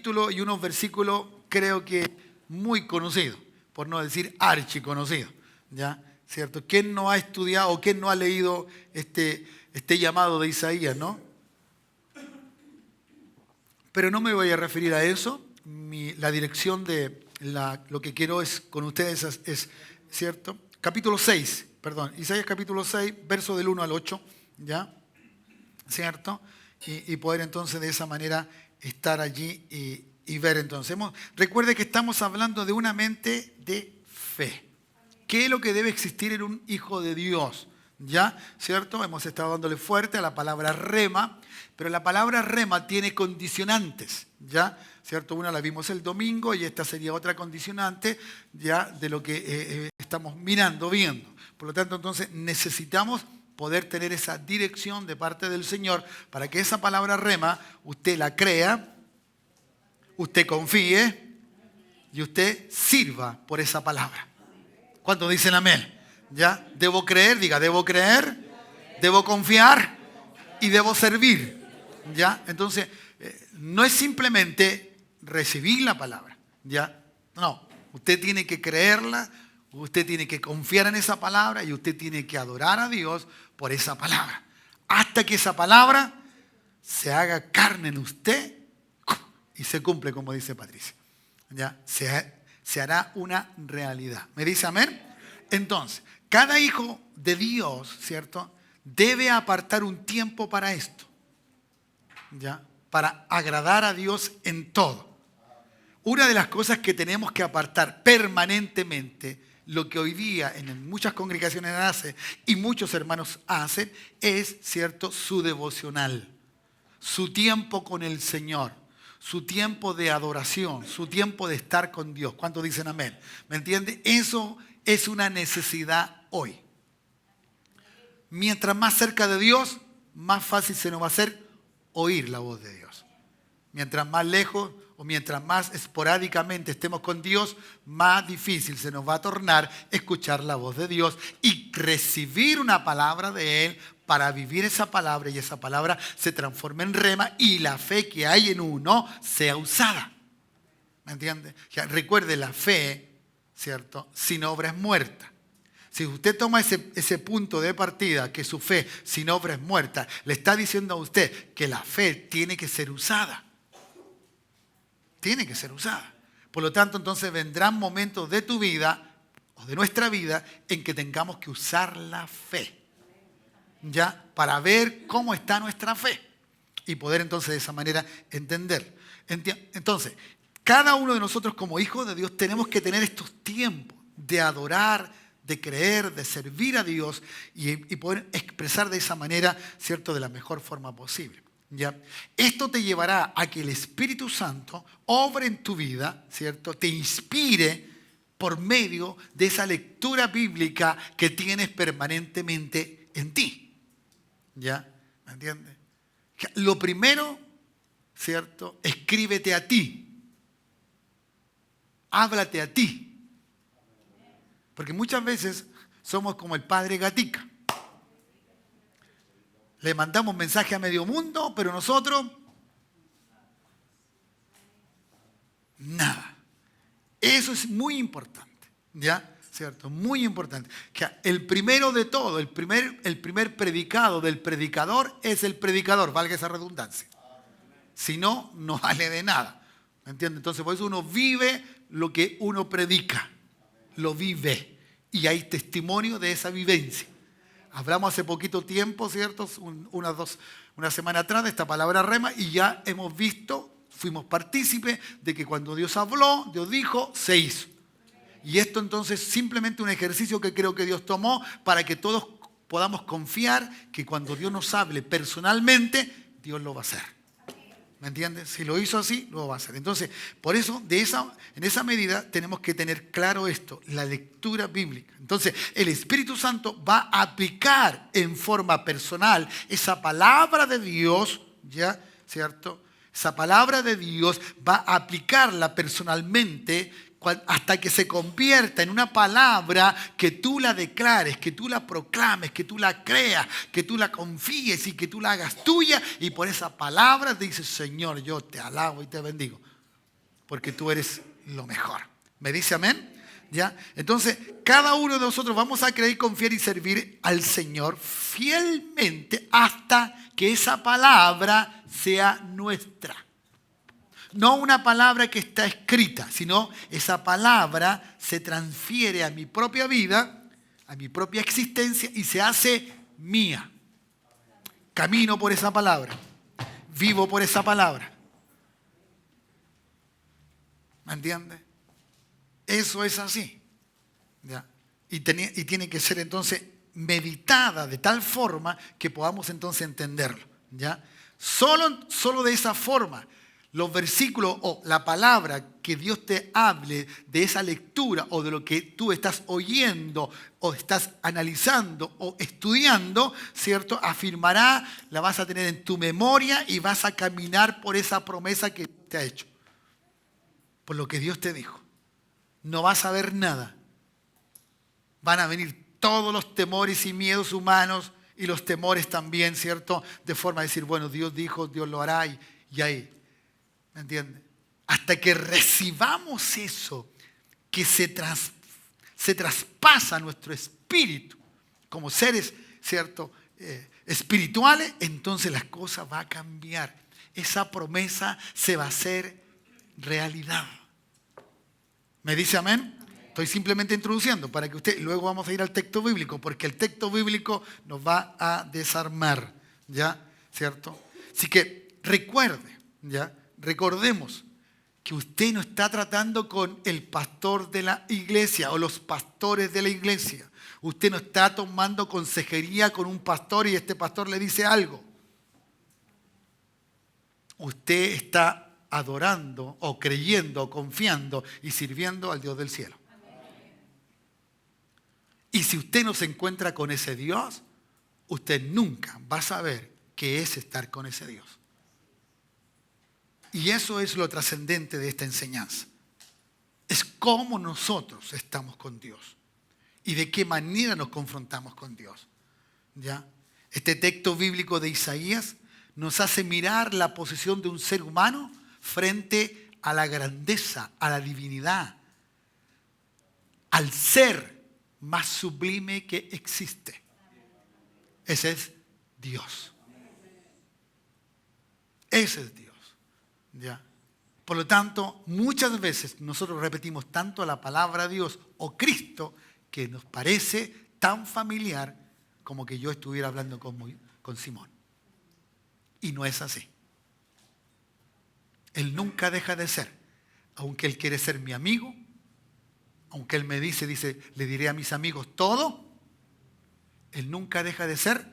capítulos y unos versículos creo que muy conocidos, por no decir archiconocidos, ¿ya? ¿Cierto? ¿Quién no ha estudiado o quién no ha leído este llamado de Isaías, no? Pero no me voy a referir a eso. La dirección de lo que quiero es con ustedes es ¿cierto? Isaías capítulo 6, verso del 1 al 8, ¿ya? ¿Cierto? Y poder entonces de esa manera estar allí y ver entonces. Recuerde que estamos hablando de una mente de fe. ¿Qué es lo que debe existir en un hijo de Dios? ¿Ya? ¿Cierto? Hemos estado dándole fuerte a la palabra rema, pero la palabra rema tiene condicionantes, ¿ya? ¿Cierto? Una la vimos el domingo y esta sería otra condicionante, ¿ya? De lo que estamos viendo. Por lo tanto, entonces necesitamos poder tener esa dirección de parte del Señor para que esa palabra rema usted la crea, usted confíe y usted sirva por esa palabra. ¿Cuántos dicen amén? ¿Ya? Debo creer, diga, debo creer, debo confiar y debo servir. ¿Ya? Entonces, no es simplemente recibir la palabra. ¿Ya? No, usted tiene que creerla, usted tiene que confiar en esa palabra y usted tiene que adorar a Dios por esa palabra. Hasta que esa palabra se haga carne en usted y se cumple, como dice Patricia. ¿Ya? Se hará una realidad. ¿Me dice amén? Entonces, cada hijo de Dios, ¿cierto? Debe apartar un tiempo para esto, ¿ya? Para agradar a Dios en todo. Una de las cosas que tenemos que apartar permanentemente, lo que hoy día en muchas congregaciones hace y muchos hermanos hacen, es, ¿cierto?, su devocional, su tiempo con el Señor, su tiempo de adoración, su tiempo de estar con Dios. ¿Cuántos dicen amén? ¿Me entiende? Eso es una necesidad hoy. Mientras más cerca de Dios, más fácil se nos va a hacer oír la voz de Dios. Mientras más lejos o mientras más esporádicamente estemos con Dios, más difícil se nos va a tornar escuchar la voz de Dios y recibir una palabra de Él para vivir esa palabra y esa palabra se transforme en rema y la fe que hay en uno sea usada. ¿Me entiende? Recuerde, la fe, ¿cierto?, sin obra es muerta. Si usted toma ese punto de partida, que su fe sin obra es muerta, le está diciendo a usted que la fe tiene que ser usada. Tiene que ser usada. Por lo tanto, entonces vendrán momentos de tu vida o de nuestra vida en que tengamos que usar la fe, ¿ya? Para ver cómo está nuestra fe y poder entonces de esa manera entender. Entonces, cada uno de nosotros como hijos de Dios tenemos que tener estos tiempos de adorar, de creer, de servir a Dios y poder expresar de esa manera, ¿cierto?, de la mejor forma posible. ¿Ya? Esto te llevará a que el Espíritu Santo obre en tu vida, ¿cierto?, te inspire por medio de esa lectura bíblica que tienes permanentemente en ti. ¿Ya? ¿Me entiendes? Lo primero, ¿cierto?, escríbete a ti. Háblate a ti. Porque muchas veces somos como el padre Gatica. Le mandamos mensaje a medio mundo, pero nosotros, nada. Eso es muy importante, ¿ya? ¿Cierto? Muy importante. Que el primero de todo, el primer predicado del predicador es el predicador, valga esa redundancia. Si no, no vale de nada. ¿Me entiendes? Entonces, por eso uno vive lo que uno predica. Lo vive. Y hay testimonio de esa vivencia. Hablamos hace poquito tiempo, ¿cierto? Una semana atrás de esta palabra rema y ya hemos visto, fuimos partícipes de que cuando Dios habló, Dios dijo, se hizo. Y esto entonces es simplemente un ejercicio que creo que Dios tomó para que todos podamos confiar que cuando Dios nos hable personalmente, Dios lo va a hacer. ¿Me entiendes? Si lo hizo así, lo va a hacer. Entonces, por eso, en esa medida, tenemos que tener claro esto, la lectura bíblica. Entonces, el Espíritu Santo va a aplicar en forma personal esa palabra de Dios, ¿ya? ¿Cierto? Esa palabra de Dios va a aplicarla personalmente hasta que se convierta en una palabra que tú la declares, que tú la proclames, que tú la creas, que tú la confíes y que tú la hagas tuya. Y por esa palabra dices, Señor, yo te alabo y te bendigo. porque tú eres lo mejor. ¿Me dice amén? ¿Ya? Entonces, cada uno de nosotros vamos a creer, confiar y servir al Señor fielmente hasta que esa palabra sea nuestra. No una palabra que está escrita, sino esa palabra se transfiere a mi propia vida, a mi propia existencia y se hace mía. Camino por esa palabra, vivo por esa palabra. ¿Me entiendes? Eso es así. ¿Ya? Y tiene que ser entonces meditada de tal forma que podamos entonces entenderlo. ¿Ya? Solo de esa forma, los versículos o la palabra que Dios te hable de esa lectura o de lo que tú estás oyendo o estás analizando o estudiando, ¿cierto? Afirmará, la vas a tener en tu memoria y vas a caminar por esa promesa que te ha hecho. Por lo que Dios te dijo. No vas a ver nada. Van a venir todos los temores y miedos humanos y los temores también, ¿cierto? De forma de decir, bueno, Dios dijo, Dios lo hará y ahí. ¿Me entiendes? Hasta que recibamos eso que se traspasa a nuestro espíritu como seres, ¿cierto? Espirituales, entonces las cosas van a cambiar. Esa promesa se va a hacer realidad. ¿Me dice amén? Estoy simplemente introduciendo para que usted, luego vamos a ir al texto bíblico, porque el texto bíblico nos va a desarmar, ¿ya? ¿Cierto? Así que recuerde, ¿ya? Recordemos que usted no está tratando con el pastor de la iglesia o los pastores de la iglesia. Usted no está tomando consejería con un pastor y este pastor le dice algo. Usted está adorando o creyendo o confiando y sirviendo al Dios del cielo. Y si usted no se encuentra con ese Dios, usted nunca va a saber qué es estar con ese Dios. Y eso es lo trascendente de esta enseñanza. Es cómo nosotros estamos con Dios y de qué manera nos confrontamos con Dios. ¿Ya? Este texto bíblico de Isaías nos hace mirar la posición de un ser humano frente a la grandeza, a la divinidad, al ser más sublime que existe. Ese es Dios. Ese es Dios. ¿Ya? Por lo tanto, muchas veces nosotros repetimos tanto la palabra Dios o Cristo que nos parece tan familiar como que yo estuviera hablando con Simón. Y no es así. Él nunca deja de ser. Aunque Él quiere ser mi amigo, aunque Él me dice, le diré a mis amigos todo, Él nunca deja de ser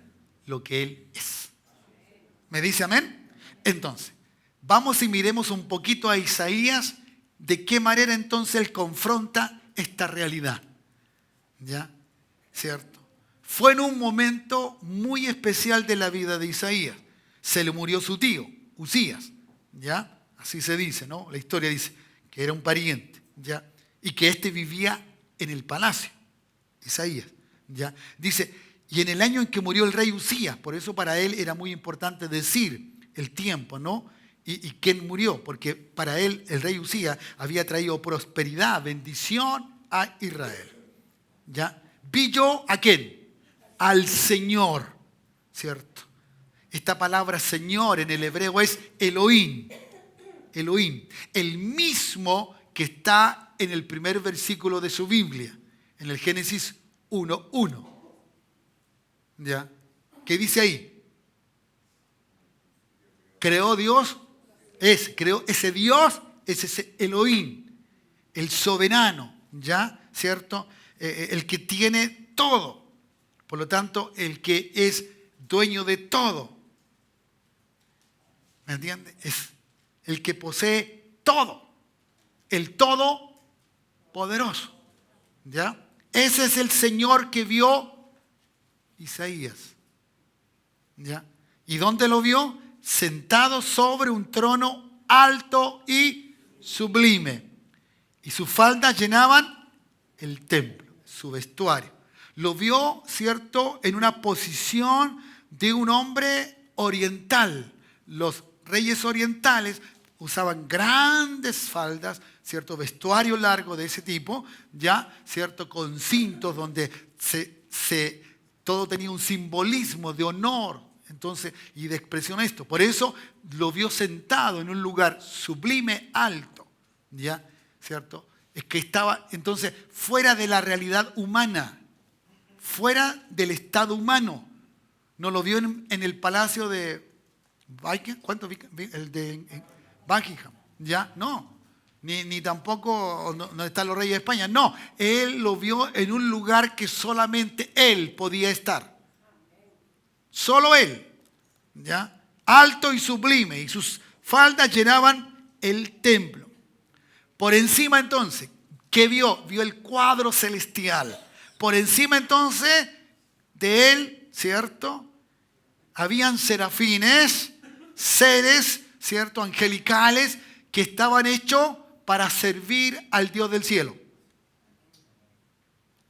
lo que Él es. ¿Me dice amén? Entonces, vamos y miremos un poquito a Isaías, de qué manera entonces Él confronta esta realidad. ¿Ya? ¿Cierto? Fue en un momento muy especial de la vida de Isaías. Se le murió su tío, Usías. ¿Ya? Así se dice, ¿no? La historia dice que era un pariente, ¿ya? Y que éste vivía en el palacio, Isaías, ¿ya? Dice, y en el año en que murió el rey Usías, por eso para él era muy importante decir el tiempo, ¿no? Y quién murió, porque para él el rey Usías había traído prosperidad, bendición a Israel, ¿ya? Vi yo a quién, al Señor, ¿cierto? Esta palabra Señor en el hebreo es Elohim. Elohim, el mismo que está en el primer versículo de su Biblia, en el Génesis 1:1. ¿Ya? ¿Qué dice ahí? Creó Dios, creó ese Dios, es ese Elohim, el soberano, ¿ya? ¿Cierto? El que tiene todo, por lo tanto, el que es dueño de todo. ¿Me entiende? Es el que posee todo, el todopoderoso, ¿ya? Ese es el Señor que vio Isaías, ¿ya? ¿Y dónde lo vio? Sentado sobre un trono alto y sublime. Y sus faldas llenaban el templo, su vestuario. Lo vio, ¿cierto?, en una posición de un hombre oriental. Los reyes orientales usaban grandes faldas, ¿cierto? Vestuario largo de ese tipo, ya, ¿cierto? Con cintos donde todo tenía un simbolismo de honor, entonces, y de expresión esto. Por eso lo vio sentado en un lugar sublime, alto, ya, ¿cierto? Es que estaba entonces fuera de la realidad humana, fuera del estado humano. No lo vio en el palacio de el de Buckingham, ¿ya? No. Ni tampoco no están los reyes de España. No, él lo vio en un lugar que solamente él podía estar. Solo él, ¿ya? Alto y sublime, y sus faldas llenaban el templo. Por encima entonces, ¿qué vio? Vio el cuadro celestial. Por encima entonces de él, ¿cierto? Habían serafines, seres, ¿cierto? Angelicales que estaban hechos para servir al Dios del cielo.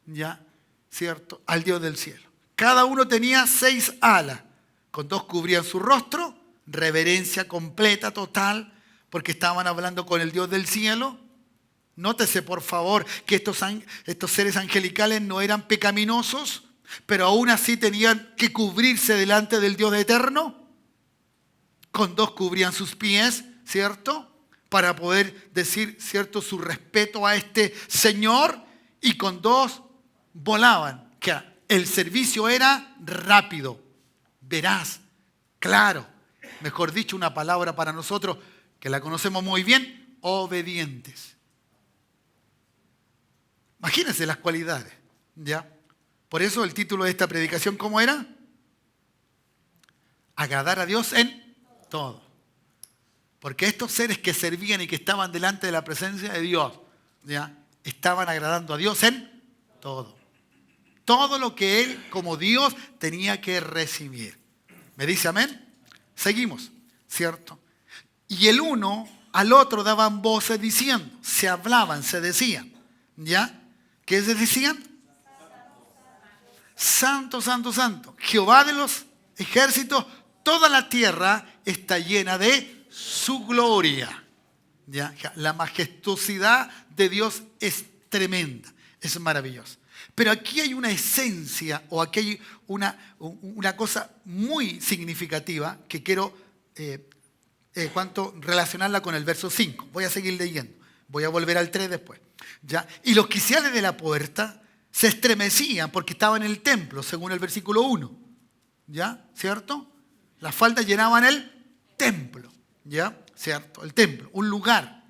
¿Ya? ¿Cierto? Al Dios del cielo. Cada uno tenía 6 alas. Con 2 cubrían su rostro, reverencia completa, total, porque estaban hablando con el Dios del cielo. Nótese, por favor, que estos seres angelicales no eran pecaminosos, pero aún así tenían que cubrirse delante del Dios eterno. Con 2 cubrían sus pies, ¿cierto? Para poder decir, ¿cierto?, su respeto a este Señor. Y con 2 volaban. Que el servicio era rápido, veraz, claro. Mejor dicho, una palabra para nosotros que la conocemos muy bien: obedientes. Imagínense las cualidades, ¿ya? Por eso el título de esta predicación, ¿cómo era? Agradar a Dios en todo. Porque estos seres que servían y que estaban delante de la presencia de Dios, ¿ya?, estaban agradando a Dios en todo. Todo lo que Él, como Dios, tenía que recibir. ¿Me dice amén? Seguimos, ¿cierto? Y el uno al otro daban voces diciendo, se hablaban, se decían, ¿ya? ¿Qué se decían? Santo, santo, santo. Jehová de los ejércitos, toda la tierra está llena de su gloria. ¿Ya? La majestuosidad de Dios es tremenda, es maravillosa. Pero aquí hay una esencia, o aquí hay una cosa muy significativa que quiero relacionarla con el verso 5. Voy a seguir leyendo. Voy a volver al 3 después. ¿Ya? Y los quiciales de la puerta se estremecían porque estaban en el templo, según el versículo 1. ¿Ya? ¿Cierto? Las faldas llenaban el templo. ¿Ya? ¿Cierto? El templo, un lugar,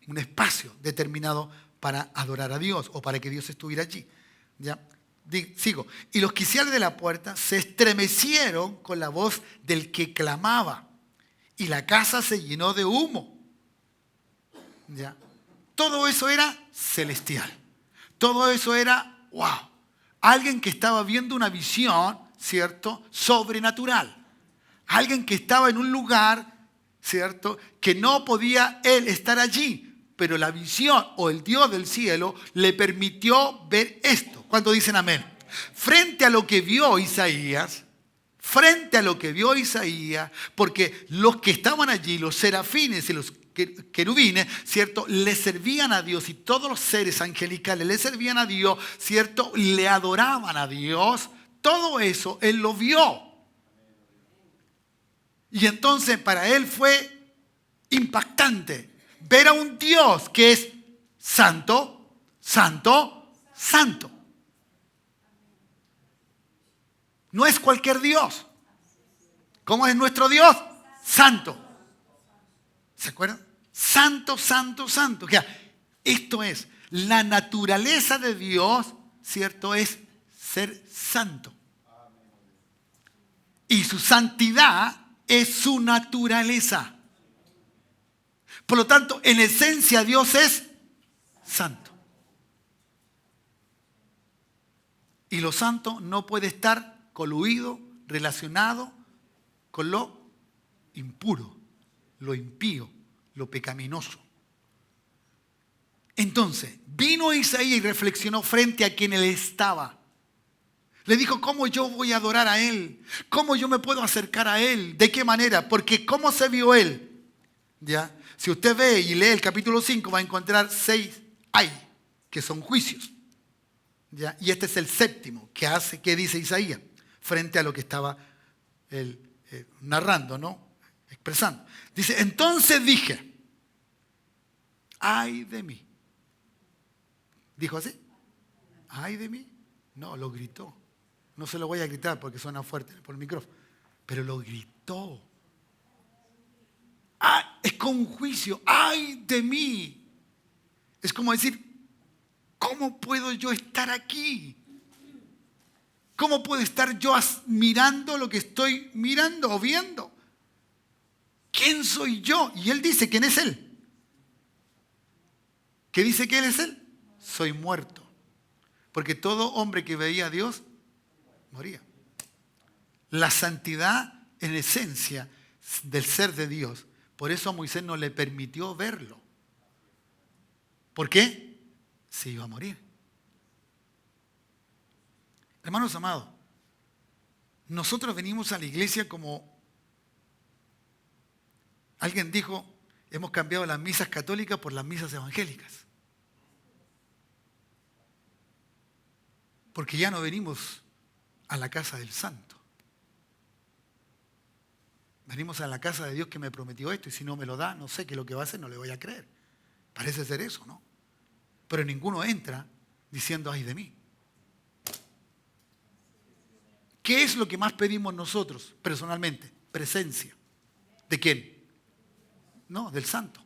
un espacio determinado para adorar a Dios o para que Dios estuviera allí. ¿Ya? Sigo. Y los quiciales de la puerta se estremecieron con la voz del que clamaba, y la casa se llenó de humo. ¿Ya? Todo eso era celestial. Todo eso era, wow, alguien que estaba viendo una visión, ¿cierto?, sobrenatural. Alguien que estaba en un lugar, ¿cierto?, que no podía él estar allí, pero la visión o el Dios del cielo le permitió ver esto. ¿Cuántos dicen amén? Frente a lo que vio Isaías, porque los que estaban allí, los serafines y los querubines, ¿cierto?, le servían a Dios, y todos los seres angelicales le servían a Dios, ¿cierto?, le adoraban a Dios. Todo eso él lo vio. Y entonces para él fue impactante ver a un Dios que es santo, santo, santo. No es cualquier Dios. ¿Cómo es nuestro Dios? Santo. ¿Se acuerdan? Santo, santo, santo. O sea, esto es, la naturaleza de Dios, ¿cierto?, es ser santo. Y su santidad es su naturaleza. Por lo tanto, en esencia Dios es santo. Y lo santo no puede estar coluido, relacionado con lo impuro, lo impío, lo pecaminoso. Entonces, vino Isaías y reflexionó frente a quien él estaba. Le dijo, ¿cómo yo voy a adorar a él? ¿Cómo yo me puedo acercar a él? ¿De qué manera? Porque ¿cómo se vio él? ¿Ya? Si usted ve y lee el capítulo 5, va a encontrar 6 ay, que son juicios. ¿Ya? Y este es el séptimo que dice Isaías, frente a lo que estaba él narrando, ¿no? Expresando. Dice, entonces dije, ay de mí. ¿Dijo así? Ay de mí. No, lo gritó. No se lo voy a gritar porque suena fuerte por el micrófono. Pero lo gritó. Ah, es con juicio. ¡Ay de mí! Es como decir, ¿cómo puedo yo estar aquí? ¿Cómo puedo estar yo mirando lo que estoy mirando o viendo? ¿Quién soy yo? Y él dice, ¿quién es él? ¿Qué dice que él es él? Soy muerto. Porque todo hombre que veía a Dios moría. La santidad en esencia del ser de Dios. Por eso a Moisés no le permitió verlo. ¿Por qué? Se iba a morir. Hermanos amados, nosotros venimos a la iglesia como alguien dijo, hemos cambiado las misas católicas por las misas evangélicas. Porque ya no venimos a la casa del santo. Venimos a la casa de Dios que me prometió esto y si no me lo da, no sé qué es lo que va a hacer, no le voy a creer. Parece ser eso, ¿no? Pero ninguno entra diciendo, ay de mí. ¿Qué es lo que más pedimos nosotros personalmente? Presencia. ¿De quién? No, del santo.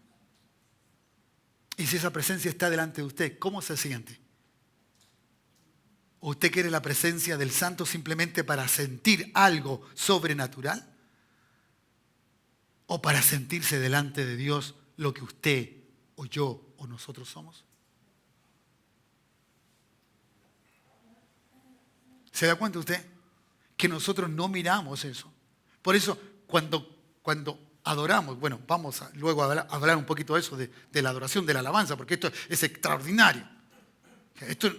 Y si esa presencia está delante de usted, ¿cómo se siente? ¿O usted quiere la presencia del santo simplemente para sentir algo sobrenatural? ¿O para sentirse delante de Dios lo que usted o yo o nosotros somos? ¿Se da cuenta usted que nosotros no miramos eso? Por eso cuando adoramos, bueno, vamos luego a hablar un poquito de eso, de la adoración, de la alabanza, porque esto es extraordinario. Esto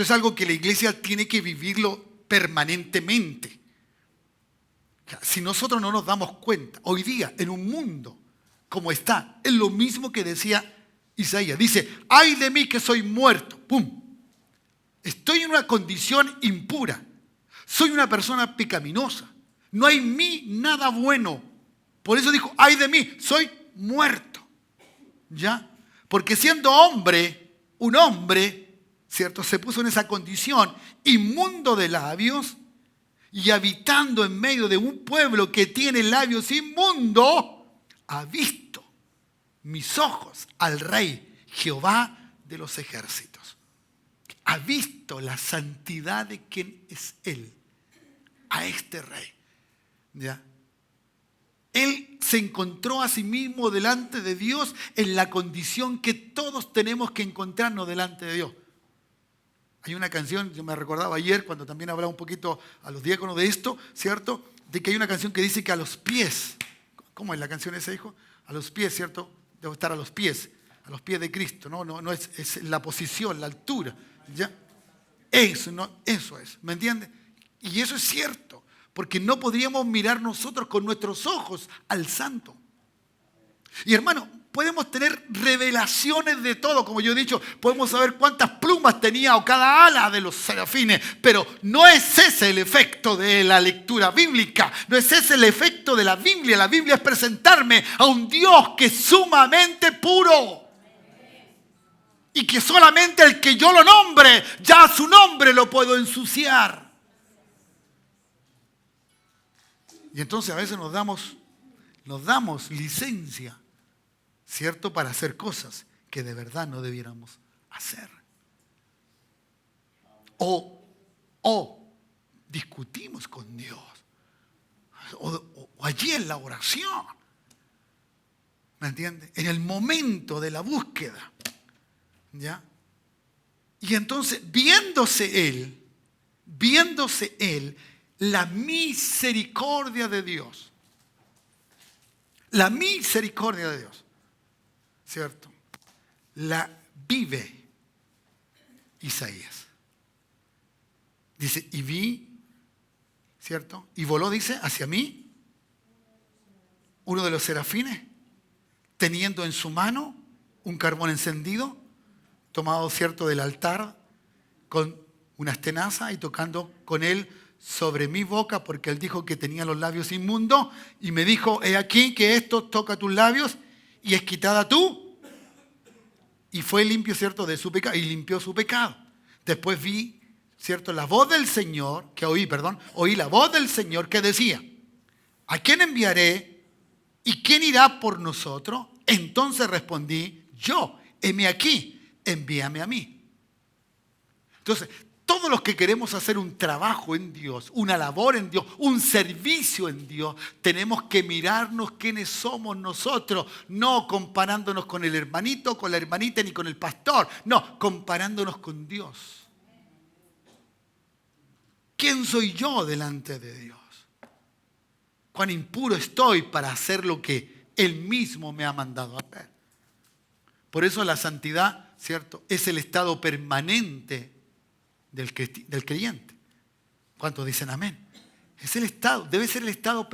es algo que la iglesia tiene que vivirlo permanentemente. Si nosotros no nos damos cuenta, hoy día, en un mundo como está, es lo mismo que decía Isaías. Dice, ay de mí que soy muerto. ¡Pum! Estoy en una condición impura. Soy una persona pecaminosa. No hay en mí nada bueno. Por eso dijo, ay de mí, soy muerto. ¿Ya? Porque siendo hombre, un hombre, ¿cierto? Se puso en esa condición, inmundo de labios, y habitando en medio de un pueblo que tiene labios inmundos, ha visto mis ojos al Rey Jehová de los ejércitos. Ha visto la santidad de quien es Él, a este Rey. ¿Ya? Él se encontró a sí mismo delante de Dios en la condición que todos tenemos que encontrarnos delante de Dios. Hay una canción, yo me recordaba ayer cuando también hablaba un poquito a los diáconos de esto, ¿cierto? De que hay una canción que dice que a los pies, ¿cómo es la canción esa, hijo? A los pies, ¿cierto? Debo estar a los pies de Cristo, no es la posición, la altura, ¿ya? Eso es, ¿me entiende? Y eso es cierto, porque no podríamos mirar nosotros con nuestros ojos al Santo. Y hermano, podemos tener revelaciones de todo, como yo he dicho, podemos saber cuántas plumas tenía o cada ala de los serafines, pero no es ese el efecto de la lectura bíblica, no es ese el efecto de la Biblia. La Biblia es presentarme a un Dios que es sumamente puro. Y que solamente el que yo lo nombre, ya su nombre lo puedo ensuciar. Y entonces a veces nos damos licencia, ¿cierto? Para hacer cosas que de verdad no debiéramos hacer. O discutimos con Dios. O allí en la oración. ¿Me entiende? En el momento de la búsqueda. ¿Ya? Y entonces, viéndose Él, la misericordia de Dios. La misericordia de Dios. ¿Cierto? La vive Isaías. Dice, y vi, ¿cierto? Y voló, dice, hacia mí, uno de los serafines, teniendo en su mano un carbón encendido, tomado, cierto, del altar, con unas tenazas y tocando con él sobre mi boca, porque él dijo que tenía los labios inmundos, y me dijo, he aquí que esto toca tus labios y es quitada tú. Y fue limpio, cierto, de su pecado, y limpió su pecado. Después vi, cierto, la voz del Señor, oí la voz del Señor que decía, ¿a quién enviaré y quién irá por nosotros? Entonces respondí, yo, heme aquí, envíame a mí. Entonces, todos los que queremos hacer un trabajo en Dios, una labor en Dios, un servicio en Dios, tenemos que mirarnos quiénes somos nosotros, no comparándonos con el hermanito, con la hermanita, ni con el pastor, no, comparándonos con Dios. ¿Quién soy yo delante de Dios? ¿Cuán impuro estoy para hacer lo que Él mismo me ha mandado a hacer? Por eso la santidad, ¿cierto?, es el estado permanente del creyente. ¿Cuántos dicen amén? Es el estado, debe ser el estado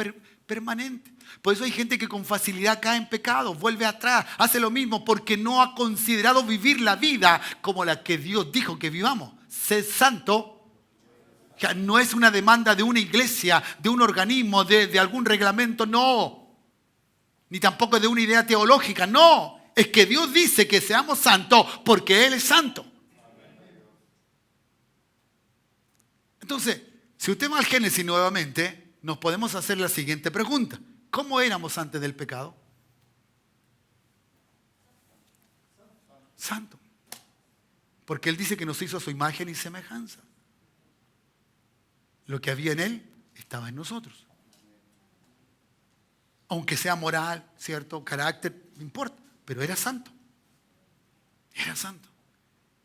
permanente. Por eso hay gente que con facilidad cae en pecado, vuelve atrás, hace lo mismo porque no ha considerado vivir la vida como la que Dios dijo que vivamos. Sed santo. Ya no es una demanda de una iglesia, de un organismo, de algún reglamento, no. Ni tampoco de una idea teológica, no. Es que Dios dice que seamos santos porque Él es santo. Entonces, si usted va al Génesis nuevamente, nos podemos hacer la siguiente pregunta. ¿Cómo éramos antes del pecado? Santo. Porque Él dice que nos hizo a su imagen y semejanza. Lo que había en Él estaba en nosotros. Aunque sea moral, cierto, carácter, no importa, pero era santo. Era santo.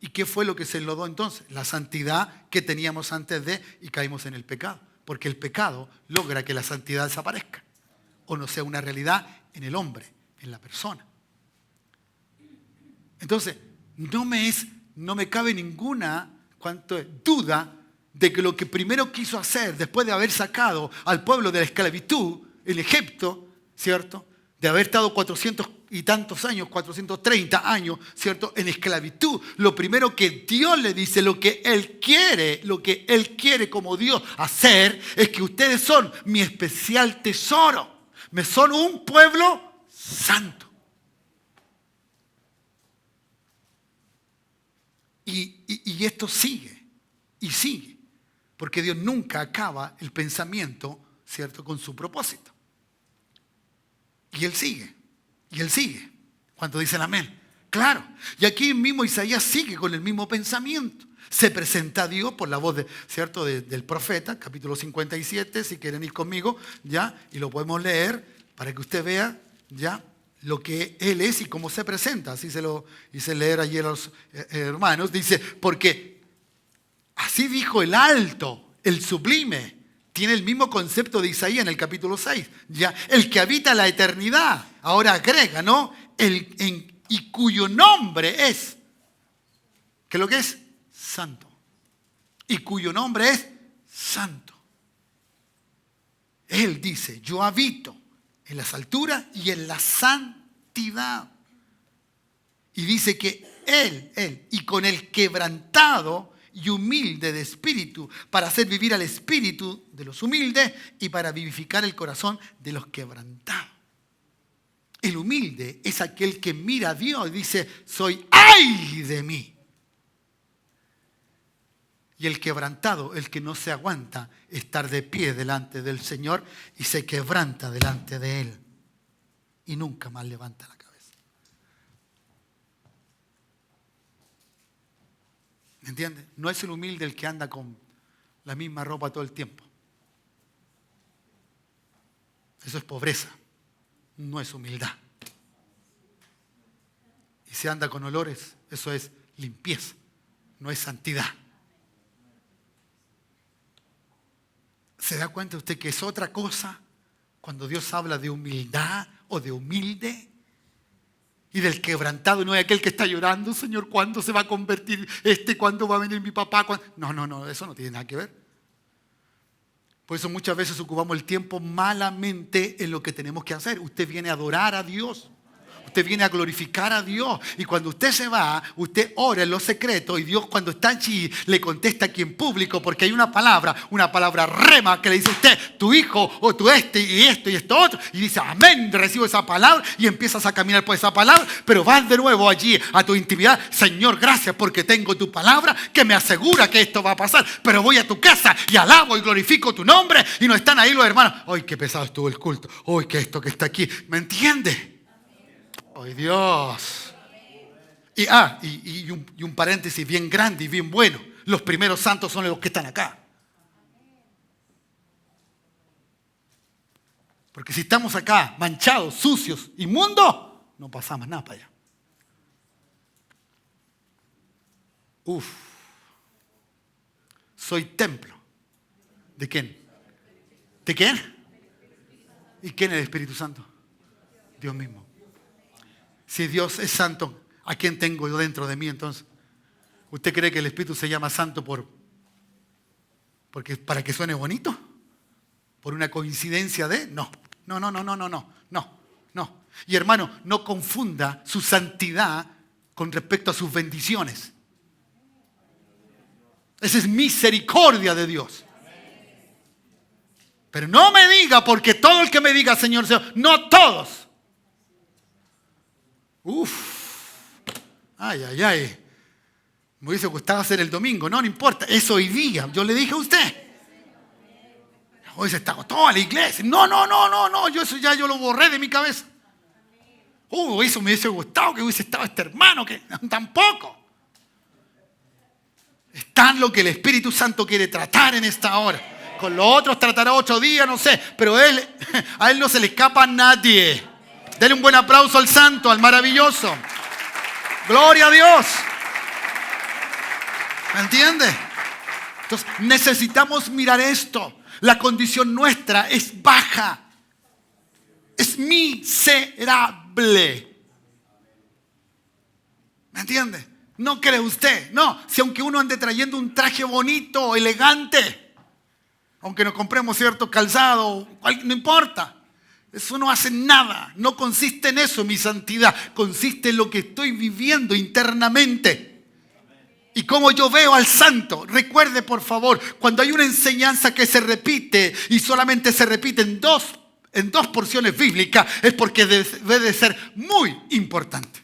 ¿Y qué fue lo que se enlodó entonces? La santidad que teníamos antes de y caímos en el pecado. Porque el pecado logra que la santidad desaparezca. O no sea una realidad en el hombre, en la persona. Entonces, no me cabe ninguna duda de que lo que primero quiso hacer después de haber sacado al pueblo de la esclavitud en Egipto, ¿cierto?, de haber estado 400 y tantos años, 430 años, ¿cierto?, en esclavitud. Lo primero que Dios le dice, lo que Él quiere como Dios hacer, es que ustedes son mi especial tesoro. Me son un pueblo santo. Y esto sigue, y sigue. Porque Dios nunca acaba el pensamiento, ¿cierto?, con su propósito. Y Él sigue. Y Él sigue. ¿Cuántos dicen amén? Claro. Y aquí mismo Isaías sigue con el mismo pensamiento. Se presenta a Dios por la voz ¿cierto?, del profeta, capítulo 57, si quieren ir conmigo, ¿ya? Y lo podemos leer para que usted vea, ¿ya?, lo que Él es y cómo se presenta. Así se lo hice leer ayer a los hermanos. Dice, porque así dijo el alto, el sublime. Tiene el mismo concepto de Isaías en el capítulo 6. ¿Ya? El que habita la eternidad. Ahora agrega, ¿no? Y cuyo nombre es. ¿Qué es lo que es? Santo. Y cuyo nombre es santo. Él dice, yo habito en las alturas y en la santidad. Y dice que Él, y con el quebrantado y humilde de espíritu, para hacer vivir al espíritu de los humildes y para vivificar el corazón de los quebrantados. El humilde es aquel que mira a Dios y dice, soy ¡ay de mí! Y el quebrantado, el que no se aguanta estar de pie delante del Señor y se quebranta delante de Él. Y nunca más levanta la cabeza. ¿Me entiendes? No es el humilde el que anda con la misma ropa todo el tiempo. Eso es pobreza. No es humildad. Y si anda con olores, eso es limpieza. No es santidad. ¿Se da cuenta usted que es otra cosa cuando Dios habla de humildad o de humilde? Y del quebrantado, no es aquel que está llorando, Señor, ¿cuándo se va a convertir ¿Cuándo va a venir mi papá? No, eso no tiene nada que ver. Por eso muchas veces ocupamos el tiempo malamente en lo que tenemos que hacer. Usted viene a adorar a Dios. usted viene a glorificar a Dios. Y cuando usted se va, usted ora en lo secreto y Dios cuando está allí le contesta aquí en público porque hay una palabra rema que le dice a usted, tu hijo o tu y esto otro. Y dice, amén, recibo esa palabra y empiezas a caminar por esa palabra, pero vas de nuevo allí a tu intimidad. Señor, gracias porque tengo tu palabra que me asegura que esto va a pasar. Pero voy a tu casa y alabo y glorifico tu nombre y no están ahí los hermanos. ¡Ay, qué pesado estuvo el culto! ¡Ay, que esto que está aquí! ¿Me entiende? ¡Ay, Dios! Y un paréntesis bien grande y bien bueno. Los primeros santos son los que están acá. Porque si estamos acá manchados, sucios, inmundos, no pasamos nada para allá. Soy templo. ¿De quién? ¿De quién? ¿Y quién es el Espíritu Santo? Dios mismo. Si Dios es santo, ¿a quién tengo yo dentro de mí entonces? ¿Usted cree que el Espíritu se llama santo porque para que suene bonito? ¿Por una coincidencia de? No. Y hermano, no confunda su santidad con respecto a sus bendiciones. Esa es misericordia de Dios. Pero no me diga, porque todo el que me diga Señor, Señor, no todos. Ay. Me hubiese gustado hacer el domingo. No importa, es hoy día. Yo le dije a usted. Hoy se está toda la iglesia. No. Yo lo borré de mi cabeza. Eso me hubiese gustado que hubiese estado este hermano, que tampoco. Está en lo que el Espíritu Santo quiere tratar en esta hora. Con los otros tratará 8 días, no sé. Pero a él no se le escapa a nadie. Denle un buen aplauso al santo, al maravilloso. Gloria a Dios. ¿Me entiende? Entonces necesitamos mirar esto. La condición nuestra es baja. Es miserable. ¿Me entiende? No cree usted. No, si aunque uno ande trayendo un traje bonito, elegante, aunque nos compremos cierto calzado, no importa. Eso no hace nada. No consiste en eso mi santidad. Consiste en lo que estoy viviendo internamente. Y cómo yo veo al santo. Recuerde, por favor, cuando hay una enseñanza que se repite y solamente se repite en dos porciones bíblicas, es porque debe de ser muy importante.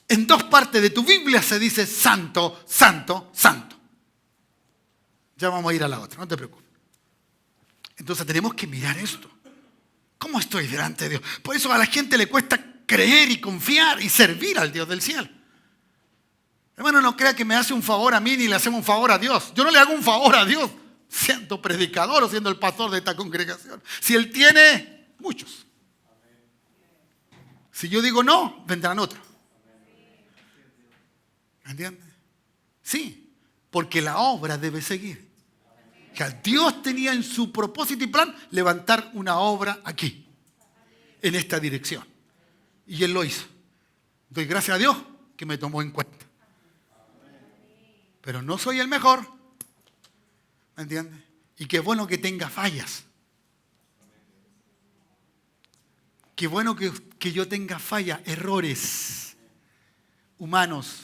En 2 partes de tu Biblia se dice santo, santo, santo. Ya vamos a ir a la otra, no te preocupes. Entonces tenemos que mirar esto. ¿Cómo estoy delante de Dios? Por eso a la gente le cuesta creer y confiar y servir al Dios del cielo. Hermano, no crea que me hace un favor a mí ni le hacemos un favor a Dios. Yo no le hago un favor a Dios siendo predicador o siendo el pastor de esta congregación. Si Él tiene, muchos. Si yo digo no, vendrán otros. ¿Me entiendes? Sí, porque la obra debe seguir. Que Dios tenía en su propósito y plan levantar una obra aquí, en esta dirección. Y Él lo hizo. Doy gracias a Dios que me tomó en cuenta. Pero no soy el mejor. ¿Me entiendes? Y qué bueno que tenga fallas. Qué bueno que yo tenga fallas, errores humanos.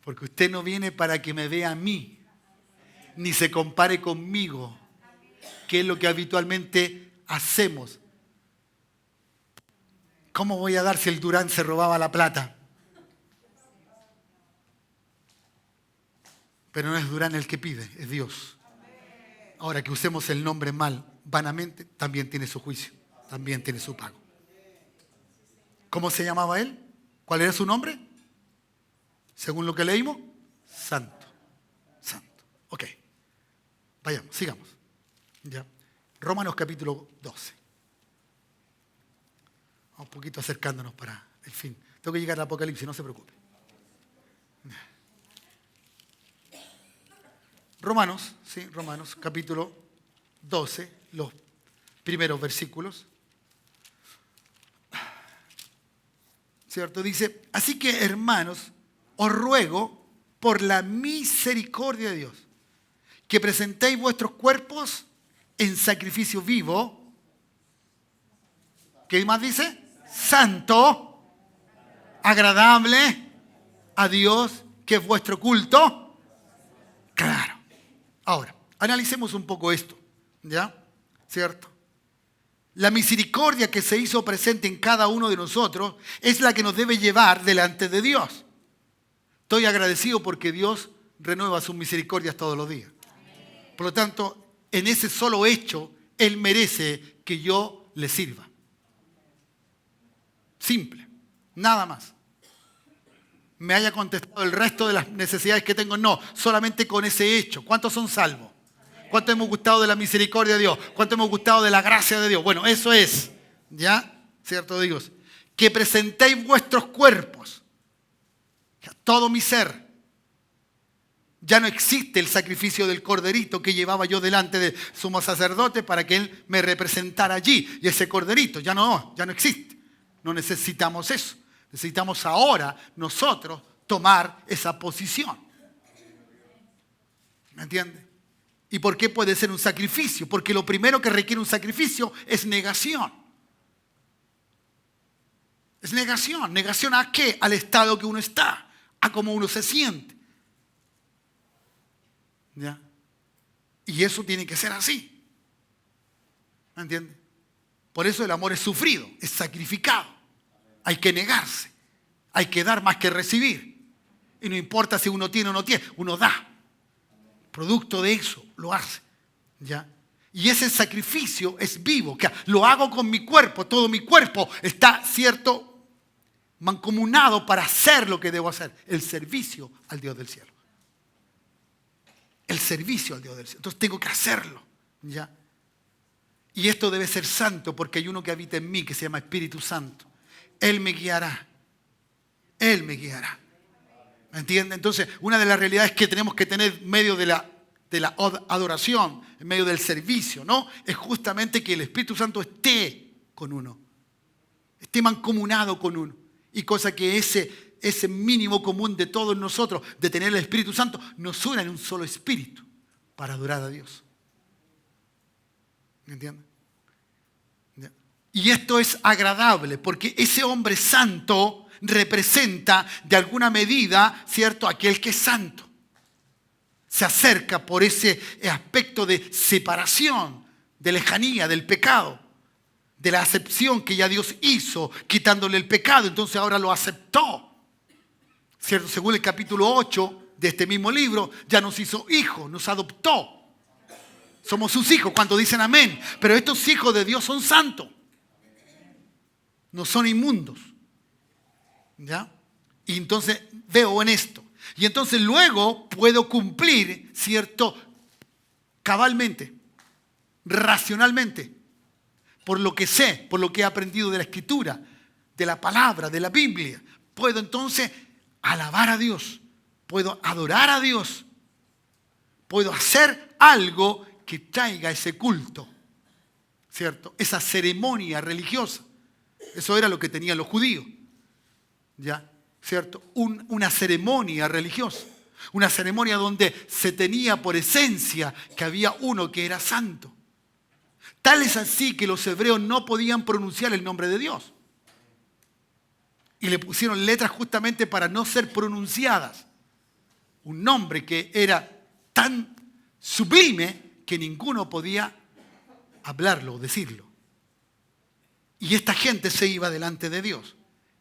Porque usted no viene para que me vea a mí, ni se compare conmigo, que es lo que habitualmente hacemos. ¿Cómo voy a dar si el Durán se robaba la plata? Pero no es Durán el que pide, es Dios. Ahora, que usemos el nombre mal, vanamente, también tiene su juicio, también tiene su pago. ¿Cómo se llamaba él? ¿Cuál era su nombre? Según lo que leímos, santo. Santo. Ok. Vayamos, sigamos. Ya. Romanos capítulo 12. Vamos un poquito acercándonos para el fin. Tengo que llegar al Apocalipsis, no se preocupe. Romanos, sí, Romanos capítulo 12, los primeros versículos. ¿Cierto? Dice, así que hermanos, os ruego por la misericordia de Dios que presentéis vuestros cuerpos en sacrificio vivo, ¿qué más dice? Santo, agradable a Dios, que es vuestro culto. Claro. Ahora, analicemos un poco esto, ¿ya? ¿Cierto? La misericordia que se hizo presente en cada uno de nosotros es la que nos debe llevar delante de Dios. Estoy agradecido porque Dios renueva sus misericordias todos los días. Por lo tanto, en ese solo hecho, Él merece que yo le sirva. Simple, nada más. Me haya contestado el resto de las necesidades que tengo, no, solamente con ese hecho. ¿Cuántos son salvos? ¿Cuánto hemos gustado de la misericordia de Dios? ¿Cuánto hemos gustado de la gracia de Dios? Bueno, eso es, ¿ya? ¿Cierto, Dios? Que presentéis vuestros cuerpos, todo mi ser. Ya no existe el sacrificio del corderito que llevaba yo delante del sumo sacerdote para que él me representara allí. Y ese corderito ya no existe. No necesitamos eso. Necesitamos ahora nosotros tomar esa posición. ¿Me entiende? ¿Y por qué puede ser un sacrificio? Porque lo primero que requiere un sacrificio es negación. Es negación. ¿Negación a qué? Al estado que uno está, a cómo uno se siente. ¿Ya? Y eso tiene que ser así. ¿Me entiende? Por eso el amor es sufrido, es sacrificado. Hay que negarse. Hay que dar más que recibir. Y no importa si uno tiene o no tiene, uno da. Producto de eso lo hace. ¿Ya? Y ese sacrificio es vivo. Que lo hago con mi cuerpo. Todo mi cuerpo está, cierto, mancomunado para hacer lo que debo hacer. El servicio al Dios del cielo. El servicio al Dios del cielo. Entonces tengo que hacerlo. ¿Ya? Y esto debe ser santo porque hay uno que habita en mí que se llama Espíritu Santo. Él me guiará. Él me guiará. ¿Me entiende? Entonces, una de las realidades que tenemos que tener en medio de la adoración, en medio del servicio, ¿no? Es justamente que el Espíritu Santo esté con uno. Esté mancomunado con uno. Y cosa que ese mínimo común de todos nosotros, de tener el Espíritu Santo, nos una en un solo espíritu para adorar a Dios. ¿Me entiendes? Y esto es agradable porque ese hombre santo representa de alguna medida, ¿cierto?, aquel que es santo. Se acerca por ese aspecto de separación, de lejanía, del pecado, de la acepción que ya Dios hizo, quitándole el pecado, entonces ahora lo aceptó. ¿Cierto? Según el capítulo 8 de este mismo libro, ya nos hizo hijos, nos adoptó. Somos sus hijos, cuando dicen amén. Pero estos hijos de Dios son santos. No son inmundos. ¿Ya? Y entonces veo en esto. Y entonces luego puedo cumplir, ¿cierto? Cabalmente, racionalmente, por lo que sé, por lo que he aprendido de la Escritura, de la palabra, de la Biblia. Puedo entonces alabar a Dios. Puedo adorar a Dios. Puedo hacer algo que traiga ese culto, ¿cierto? Esa ceremonia religiosa. Eso era lo que tenían los judíos, ¿ya? ¿Cierto? Una ceremonia religiosa. Una ceremonia donde se tenía por esencia que había uno que era santo. Tal es así que los hebreos no podían pronunciar el nombre de Dios. Y le pusieron letras justamente para no ser pronunciadas. Un nombre que era tan sublime que ninguno podía hablarlo o decirlo. Y esta gente se iba delante de Dios.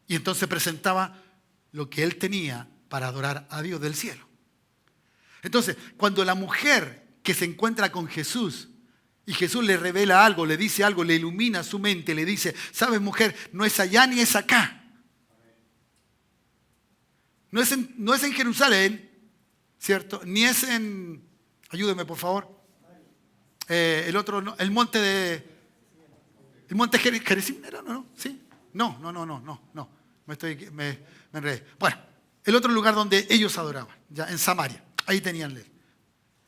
Y entonces presentaba lo que él tenía para adorar a Dios del cielo. Entonces, cuando la mujer que se encuentra con Jesús y Jesús le revela algo, le dice algo, le ilumina su mente, le dice, ¿sabes, mujer? No es allá ni es acá. No es en Jerusalén, ¿cierto? Ni es en, ayúdeme por favor, el otro, el monte Gerizim, ¿no? ¿Sí? No. Me enredé. Bueno, el otro lugar donde ellos adoraban, ya en Samaria, ahí tenían ley.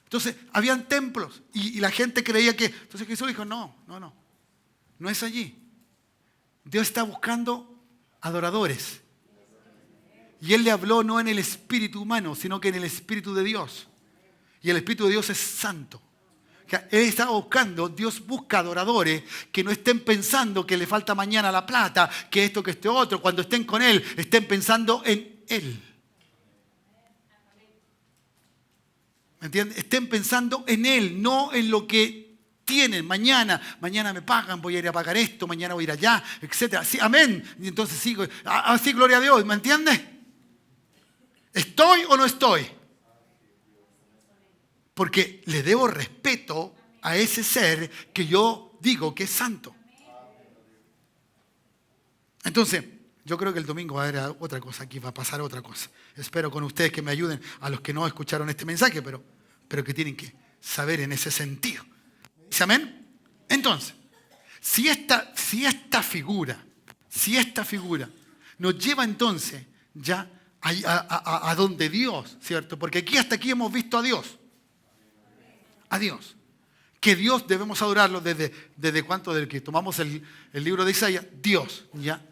Entonces, habían templos y la gente creía que, entonces Jesús dijo, no es allí. Dios está buscando adoradores. Y Él le habló no en el espíritu humano, sino que en el espíritu de Dios. Y el espíritu de Dios es santo. Él estaba buscando, Dios busca adoradores que no estén pensando que le falta mañana la plata, que esto, que este otro. Cuando estén con Él, estén pensando en Él. ¿Me entiendes? Estén pensando en Él, no en lo que tienen. Mañana me pagan, voy a ir a pagar esto, mañana voy a ir allá, etc. Sí, amén. Y entonces sigo, así gloria a Dios, ¿me entiendes? ¿Estoy o no estoy? Porque le debo respeto a ese ser que yo digo que es santo. Entonces, yo creo que el domingo va a haber otra cosa aquí, va a pasar otra cosa. Espero con ustedes que me ayuden a los que no escucharon este mensaje, pero que tienen que saber en ese sentido. ¿Dice amén? Entonces, si esta figura nos lleva entonces ya a donde Dios, ¿cierto? Porque hasta aquí hemos visto a Dios. A Dios. Que Dios debemos adorarlo desde cuánto, desde que tomamos el libro de Isaías, Dios, ¿ya?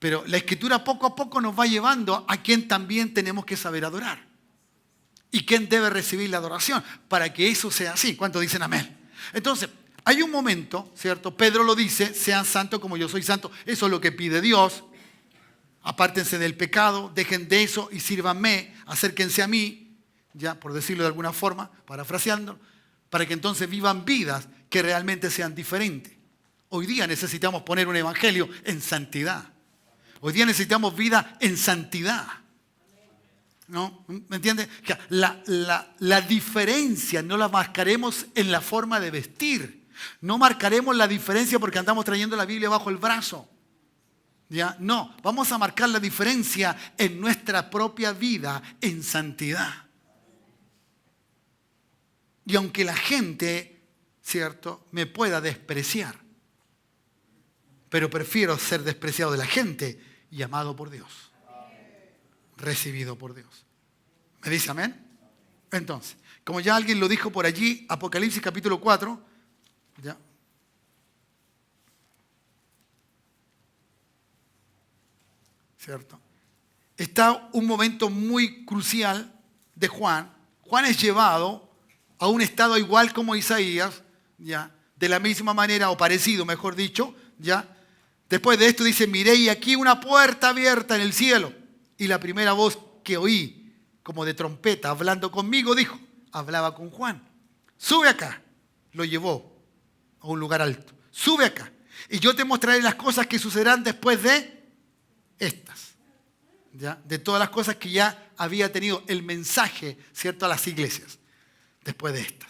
Pero la Escritura poco a poco nos va llevando a quien también tenemos que saber adorar. Y quién debe recibir la adoración para que eso sea así. ¿Cuántos dicen amén? Entonces, hay un momento, ¿cierto? Pedro lo dice, sean santos como yo soy santo. Eso es lo que pide Dios. Apártense del pecado, dejen de eso y sírvanme, acérquense a mí, ya por decirlo de alguna forma, parafraseando, para que entonces vivan vidas que realmente sean diferentes. Hoy día necesitamos poner un evangelio en santidad. Hoy día necesitamos vida en santidad. ¿No? ¿Me entiendes? La diferencia no la marcaremos en la forma de vestir. No marcaremos la diferencia porque andamos trayendo la Biblia bajo el brazo. ¿Ya? No, vamos a marcar la diferencia en nuestra propia vida en santidad. Y aunque la gente, ¿cierto?, me pueda despreciar, pero prefiero ser despreciado de la gente y amado por Dios. Recibido por Dios. ¿Me dice amén? Entonces, como ya alguien lo dijo por allí, Apocalipsis capítulo 4, ¿ya? ¿Cierto? Está un momento muy crucial de Juan. Juan es llevado a un estado igual como Isaías, ¿ya? De la misma manera, o parecido, mejor dicho, ¿ya? Después de esto dice, miré y aquí una puerta abierta en el cielo. Y la primera voz que oí, como de trompeta, hablando conmigo, dijo, hablaba con Juan, sube acá. Lo llevó a un lugar alto. Sube acá. Y yo te mostraré las cosas que sucederán después de estas. ¿Ya? De todas las cosas que ya había tenido el mensaje, ¿cierto?, a las iglesias. Después de estas.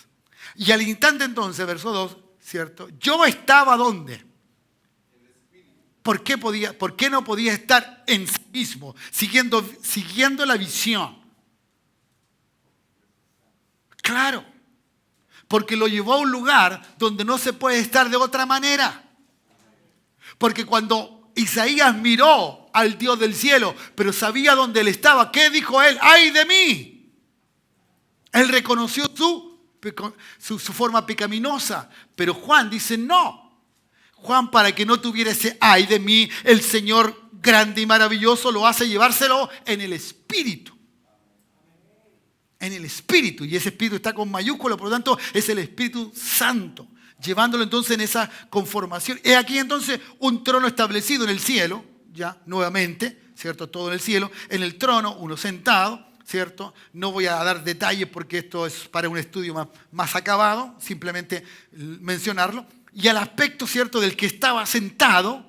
Y al instante entonces, verso 2, ¿cierto? Yo estaba ¿dónde? ¿Por qué no podía estar en sí mismo, siguiendo la visión? Claro, porque lo llevó a un lugar donde no se puede estar de otra manera. Porque cuando Isaías miró al Dios del cielo, pero sabía dónde él estaba, ¿qué dijo él? ¡Ay de mí! Él reconoció su forma pecaminosa, pero Juan dice no. Juan, para que no tuviera ese ay de mí, el Señor grande y maravilloso lo hace llevárselo en el Espíritu. En el Espíritu. Y ese Espíritu está con mayúscula, por lo tanto es el Espíritu Santo. Llevándolo entonces en esa conformación. He aquí entonces un trono establecido en el cielo, ya nuevamente, ¿cierto? Todo en el cielo. En el trono, uno sentado, ¿cierto? No voy a dar detalles porque esto es para un estudio más acabado, simplemente mencionarlo. Y al aspecto, ¿cierto?, del que estaba sentado,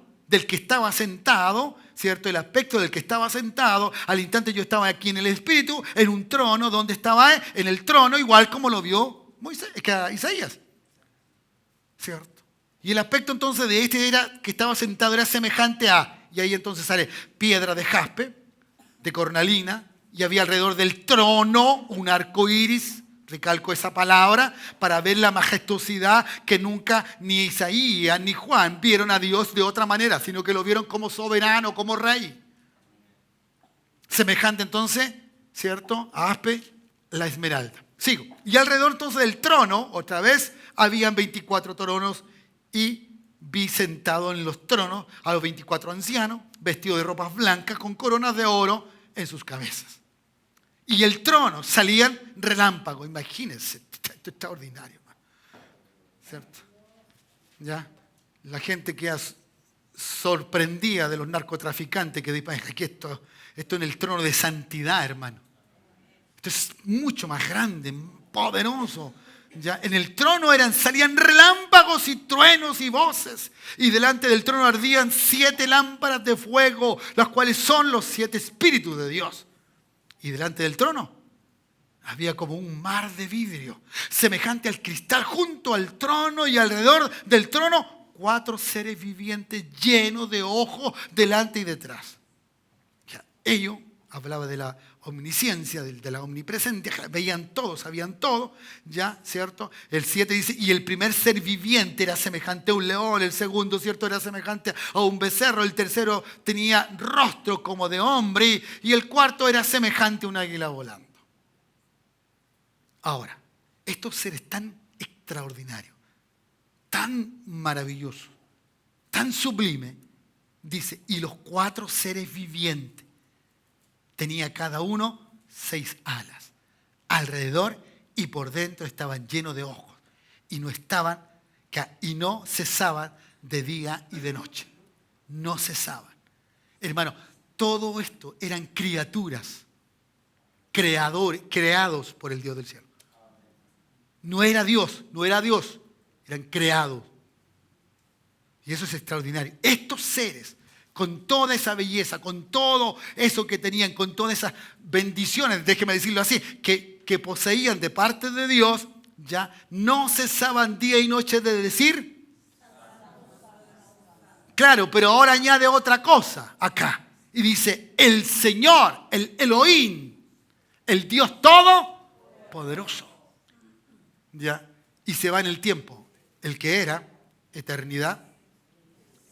¿cierto? El aspecto del que estaba sentado, al instante yo estaba aquí en el Espíritu, en un trono, donde estaba él, en el trono, igual como lo vio Isaías, ¿cierto? Y el aspecto entonces de que estaba sentado era semejante a, y ahí entonces sale piedra de jaspe, de cornalina, y había alrededor del trono un arco iris. Recalco esa palabra para ver la majestuosidad que nunca ni Isaías ni Juan vieron a Dios de otra manera, sino que lo vieron como soberano, como rey. Semejante entonces, ¿cierto?, a aspe, la esmeralda. Sigo. Y alrededor entonces del trono, otra vez, habían 24 tronos y vi sentado en los tronos a los 24 ancianos, vestidos de ropas blancas con coronas de oro en sus cabezas. Y el trono salían relámpagos, imagínense, esto es extraordinario. ¿cierto? ¿Ya? La gente que sorprendía de los narcotraficantes que dicen, aquí esto en el trono de santidad, hermano. Esto es mucho más grande, poderoso. ¿Ya? En el trono salían relámpagos y truenos y voces. Y delante del trono ardían 7 lámparas de fuego, las cuales son los 7 espíritus de Dios. Y delante del trono había como un mar de vidrio, semejante al cristal junto al trono, y alrededor del trono 4 seres vivientes llenos de ojos delante y detrás. Ellos hablaba de la omnisciencia, de la omnipresencia, veían todo, sabían todo, ¿ya? ¿Cierto? El 7 dice, y el primer ser viviente era semejante a un león, el segundo, ¿cierto?, era semejante a un becerro, el tercero tenía rostro como de hombre, y el cuarto era semejante a un águila volando. Ahora, estos seres tan extraordinarios, tan maravillosos, tan sublimes, dice, y los 4 seres vivientes, tenía cada uno 6 alas. Alrededor y por dentro estaban llenos de ojos. Y no cesaban de día y de noche. No cesaban. Hermano, todo esto eran criaturas, creados por el Dios del cielo. No era Dios, eran creados. Y eso es extraordinario. Estos seres, con toda esa belleza, con todo eso que tenían, con todas esas bendiciones, déjeme decirlo así, que poseían de parte de Dios, ya no cesaban día y noche de decir. Claro, pero ahora añade otra cosa acá. Y dice, el Señor, el Elohim, el Dios Todopoderoso. ¿Ya? Y se va en el tiempo. El que era, eternidad.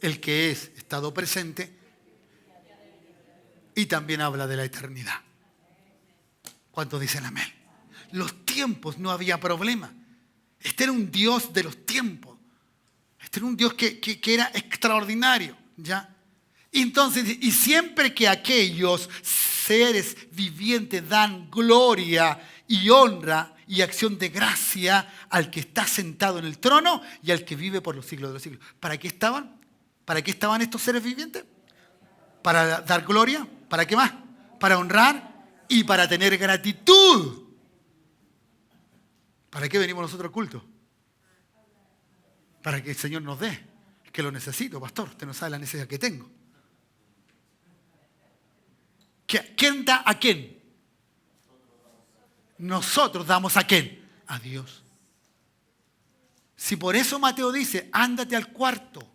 El que es, estado presente. Y también habla de la eternidad. ¿Cuántos dicen amén? Los tiempos no había problema. Este era un Dios de los tiempos. Este era un Dios que era extraordinario. ¿Ya? Y entonces, y siempre que aquellos seres vivientes dan gloria y honra y acción de gracia al que está sentado en el trono y al que vive por los siglos de los siglos. ¿Para qué estaban? ¿Para qué estaban estos seres vivientes? ¿Para dar gloria? ¿Para qué más? Para honrar y para tener gratitud. ¿Para qué venimos nosotros al culto? Para que el Señor nos dé. Es que lo necesito, pastor. Usted no sabe la necesidad que tengo. ¿Quién da a quién? Nosotros damos a quién? A Dios. Si por eso Mateo dice, ándate al cuarto,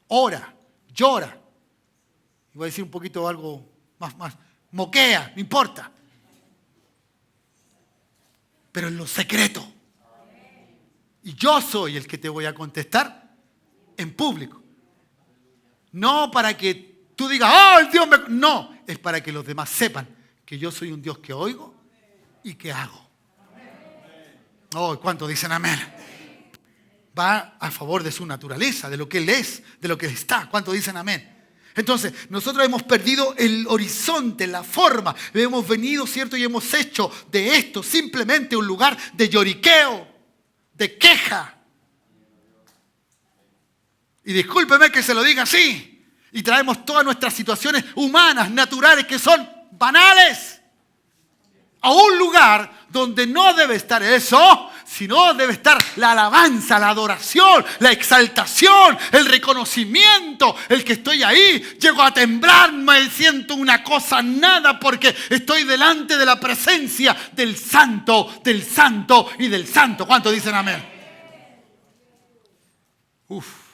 ora, llora. Y voy a decir un poquito algo más, moquea, no importa. Pero en lo secreto. Y yo soy el que te voy a contestar en público. No para que tú digas, ¡oh, el Dios me...! No, es para que los demás sepan que yo soy un Dios que oigo y que hago. Oh, ¿cuántos dicen amén? Va a favor de su naturaleza, de lo que Él es, de lo que está. ¿Cuántos dicen amén? Entonces, nosotros hemos perdido el horizonte, la forma. Hemos venido, ¿cierto? Y hemos hecho de esto simplemente un lugar de lloriqueo, de queja. Y discúlpeme que se lo diga así. Y traemos todas nuestras situaciones humanas, naturales, que son banales, a un lugar donde no debe estar eso, sino debe estar la alabanza, la adoración, la exaltación, el reconocimiento. El que estoy ahí, llego a temblar, me siento una cosa nada porque estoy delante de la presencia del Santo y del Santo. ¿Cuántos dicen amén? Uf.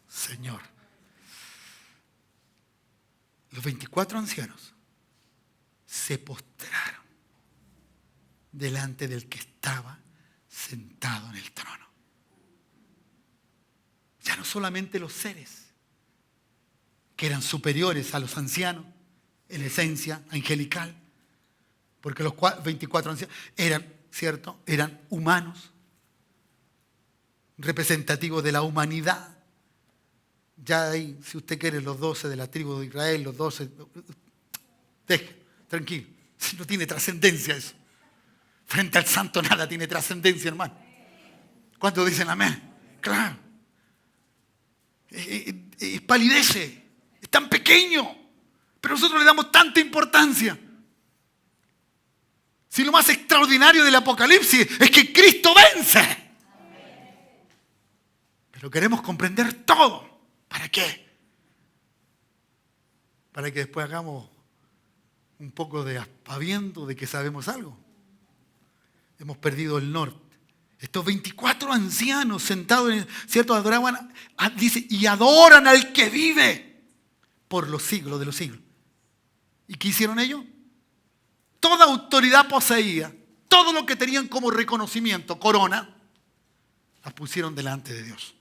Señor. Los 24 ancianos se postraron delante del que estaba sentado en el trono. Ya no solamente los seres, que eran superiores a los ancianos, en esencia angelical, porque los 24 ancianos eran, ¿cierto? Eran humanos, representativos de la humanidad. Ya ahí, si usted quiere, los 12 de la tribu de Israel, los 12, deje, tranquilo. Si no tiene trascendencia eso. Frente al santo nada tiene trascendencia, hermano. ¿Cuántos dicen amén? Claro. Palidece. Es tan pequeño. Pero nosotros le damos tanta importancia. Si lo más extraordinario del Apocalipsis es que Cristo vence. Pero queremos comprender todo. ¿Para qué? Para que después hagamos un poco de aspaviento de que sabemos algo. Hemos perdido el norte. Estos 24 ancianos sentados, ¿cierto? Adoraban, dice, y adoran al que vive por los siglos de los siglos. ¿Y qué hicieron ellos? Toda autoridad poseída, todo lo que tenían como reconocimiento, corona, las pusieron delante de Dios.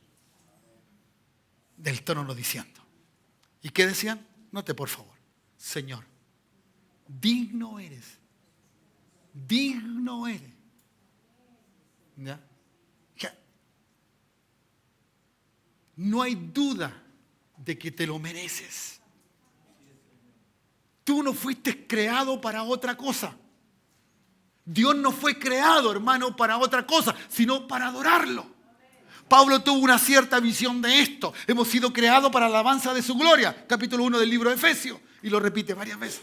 Del trono diciendo. ¿Y qué decían? Note por favor. Señor, digno eres. Digno eres. ¿Ya? No hay duda de que te lo mereces. Tú no fuiste creado para otra cosa. Dios no fue creado, hermano, para otra cosa, sino para adorarlo. Pablo tuvo una cierta visión de esto. Hemos sido creados para la alabanza de su gloria. Capítulo 1 del libro de Efesios. Y lo repite varias veces.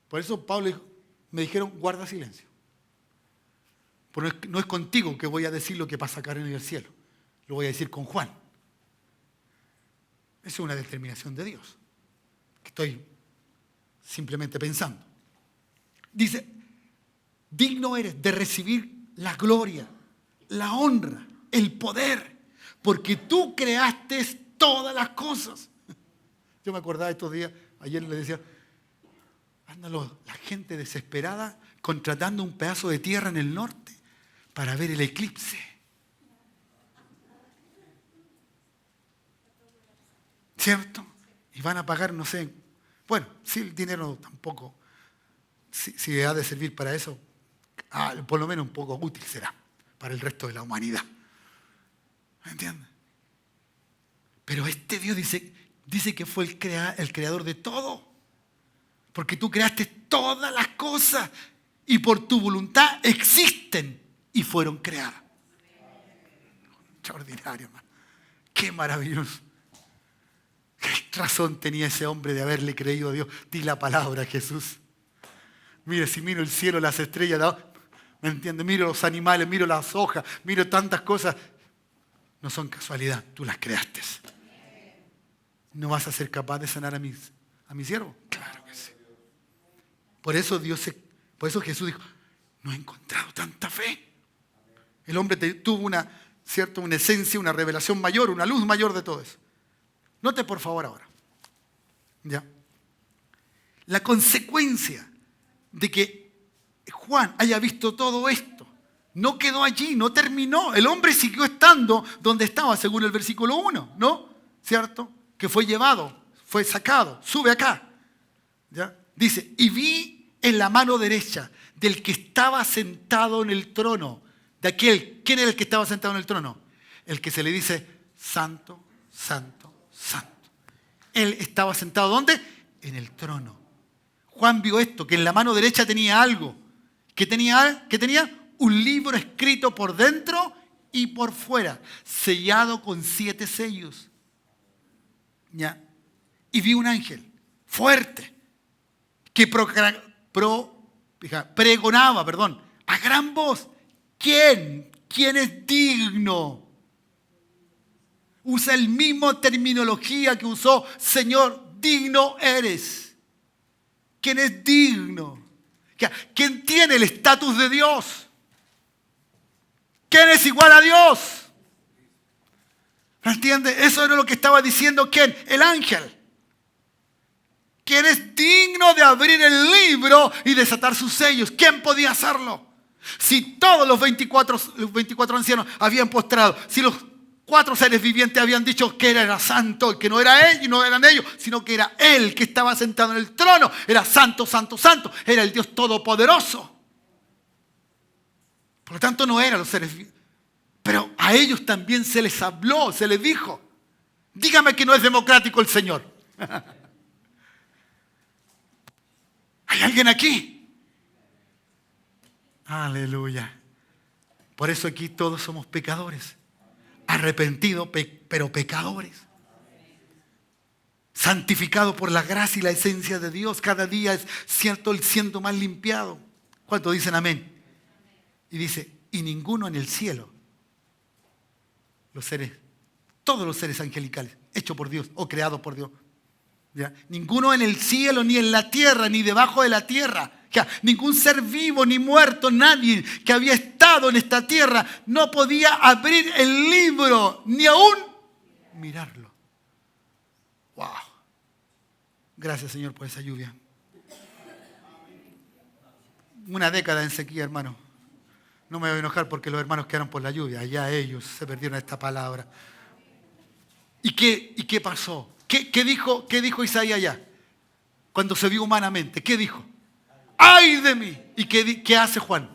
Por eso Pablo dijo, me dijeron, guarda silencio. Porque no es contigo que voy a decir lo que pasa acá en el cielo. Lo voy a decir con Juan. Esa es una determinación de Dios. Que estoy simplemente pensando. Dice, digno eres de recibir la gloria, la honra, el poder, porque tú creaste todas las cosas. Yo me acordaba estos días, ayer le decía, ándalo, la gente desesperada contratando un pedazo de tierra en el norte para ver el eclipse. ¿Cierto? Y van a pagar, no sé, bueno, si el dinero tampoco, si ha de servir para eso, por lo menos un poco útil será para el resto de la humanidad. ¿Me entiendes? Pero este Dios dice que fue el creador de todo. Porque tú creaste todas las cosas y por tu voluntad existen y fueron creadas. Extraordinario, hermano. Qué maravilloso. ¿Qué razón tenía ese hombre de haberle creído a Dios? Di la palabra, Jesús. Mire, si miro el cielo, las estrellas, ¿me entiendes? Miro los animales, miro las hojas, miro tantas cosas. No son casualidad, tú las creaste. ¿No vas a ser capaz de sanar a mi siervo? Claro que sí. Por eso Jesús dijo, no he encontrado tanta fe. El hombre tuvo una esencia, una revelación mayor, una luz mayor de todo eso. Note por favor ahora. ¿Ya? La consecuencia de que Juan haya visto todo esto no quedó allí, no terminó. El hombre siguió estando donde estaba, según el versículo 1, ¿no? ¿Cierto? Que fue llevado, fue sacado, sube acá. ¿Ya? Dice, y vi en la mano derecha del que estaba sentado en el trono, de aquel, ¿quién era el que estaba sentado en el trono? El que se le dice, santo, santo, santo. Él estaba sentado, ¿dónde? En el trono. Juan vio esto, que en la mano derecha tenía algo. ¿Qué tenía? Un libro escrito por dentro y por fuera, sellado con 7 sellos. ¿Ya? Y vi un ángel fuerte que pregonaba, a gran voz. ¿Quién es digno? Usa el mismo terminología que usó, Señor, digno eres. ¿Quién es digno? ¿Quién tiene el estatus de Dios? ¿Quién es igual a Dios? ¿Me entiende? Eso era lo que estaba diciendo ¿quién? El ángel. ¿Quién es digno de abrir el libro y desatar sus sellos? ¿Quién podía hacerlo? Si todos los 24 ancianos habían postrado, si los 4 seres vivientes habían dicho que era santo, que no era él y no eran ellos, sino que era él que estaba sentado en el trono, era santo, santo, santo, era el Dios todopoderoso. Por lo tanto no eran los seres vivientes. Pero a ellos también se les habló, se les dijo, dígame que no es democrático el Señor. ¿Hay alguien aquí? Aleluya. Por eso aquí todos somos pecadores. Arrepentidos, pero pecadores. Santificados por la gracia y la esencia de Dios. Cada día es cierto el siendo más limpiado. ¿Cuántos dicen amén? Y dice, y ninguno en el cielo, los seres, todos los seres angelicales, hechos por Dios o creados por Dios. ¿Ya? Ninguno en el cielo, ni en la tierra, ni debajo de la tierra. Ya, ningún ser vivo, ni muerto, nadie que había estado en esta tierra no podía abrir el libro, ni aún mirarlo. Wow. Gracias, Señor, por esa lluvia. Una década en sequía, hermano. No me voy a enojar porque los hermanos quedaron por la lluvia. Allá ellos se perdieron esta palabra. ¿Y qué pasó? ¿Qué dijo Isaías allá? Cuando se vio humanamente. ¿Qué dijo? ¡Ay de mí! ¿Y qué hace Juan?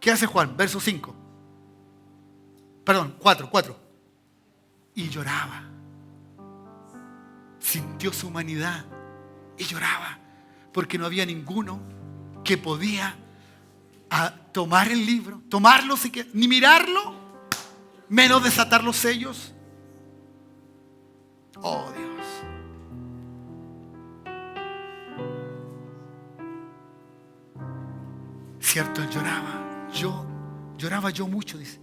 ¿Qué hace Juan? Verso 5. Perdón, 4. Y lloraba. Sintió su humanidad y lloraba. Porque no había ninguno que podía tomar el libro, tomarlo, ni mirarlo, menos desatar los sellos. Oh Dios. Cierto, él lloraba yo mucho, dice,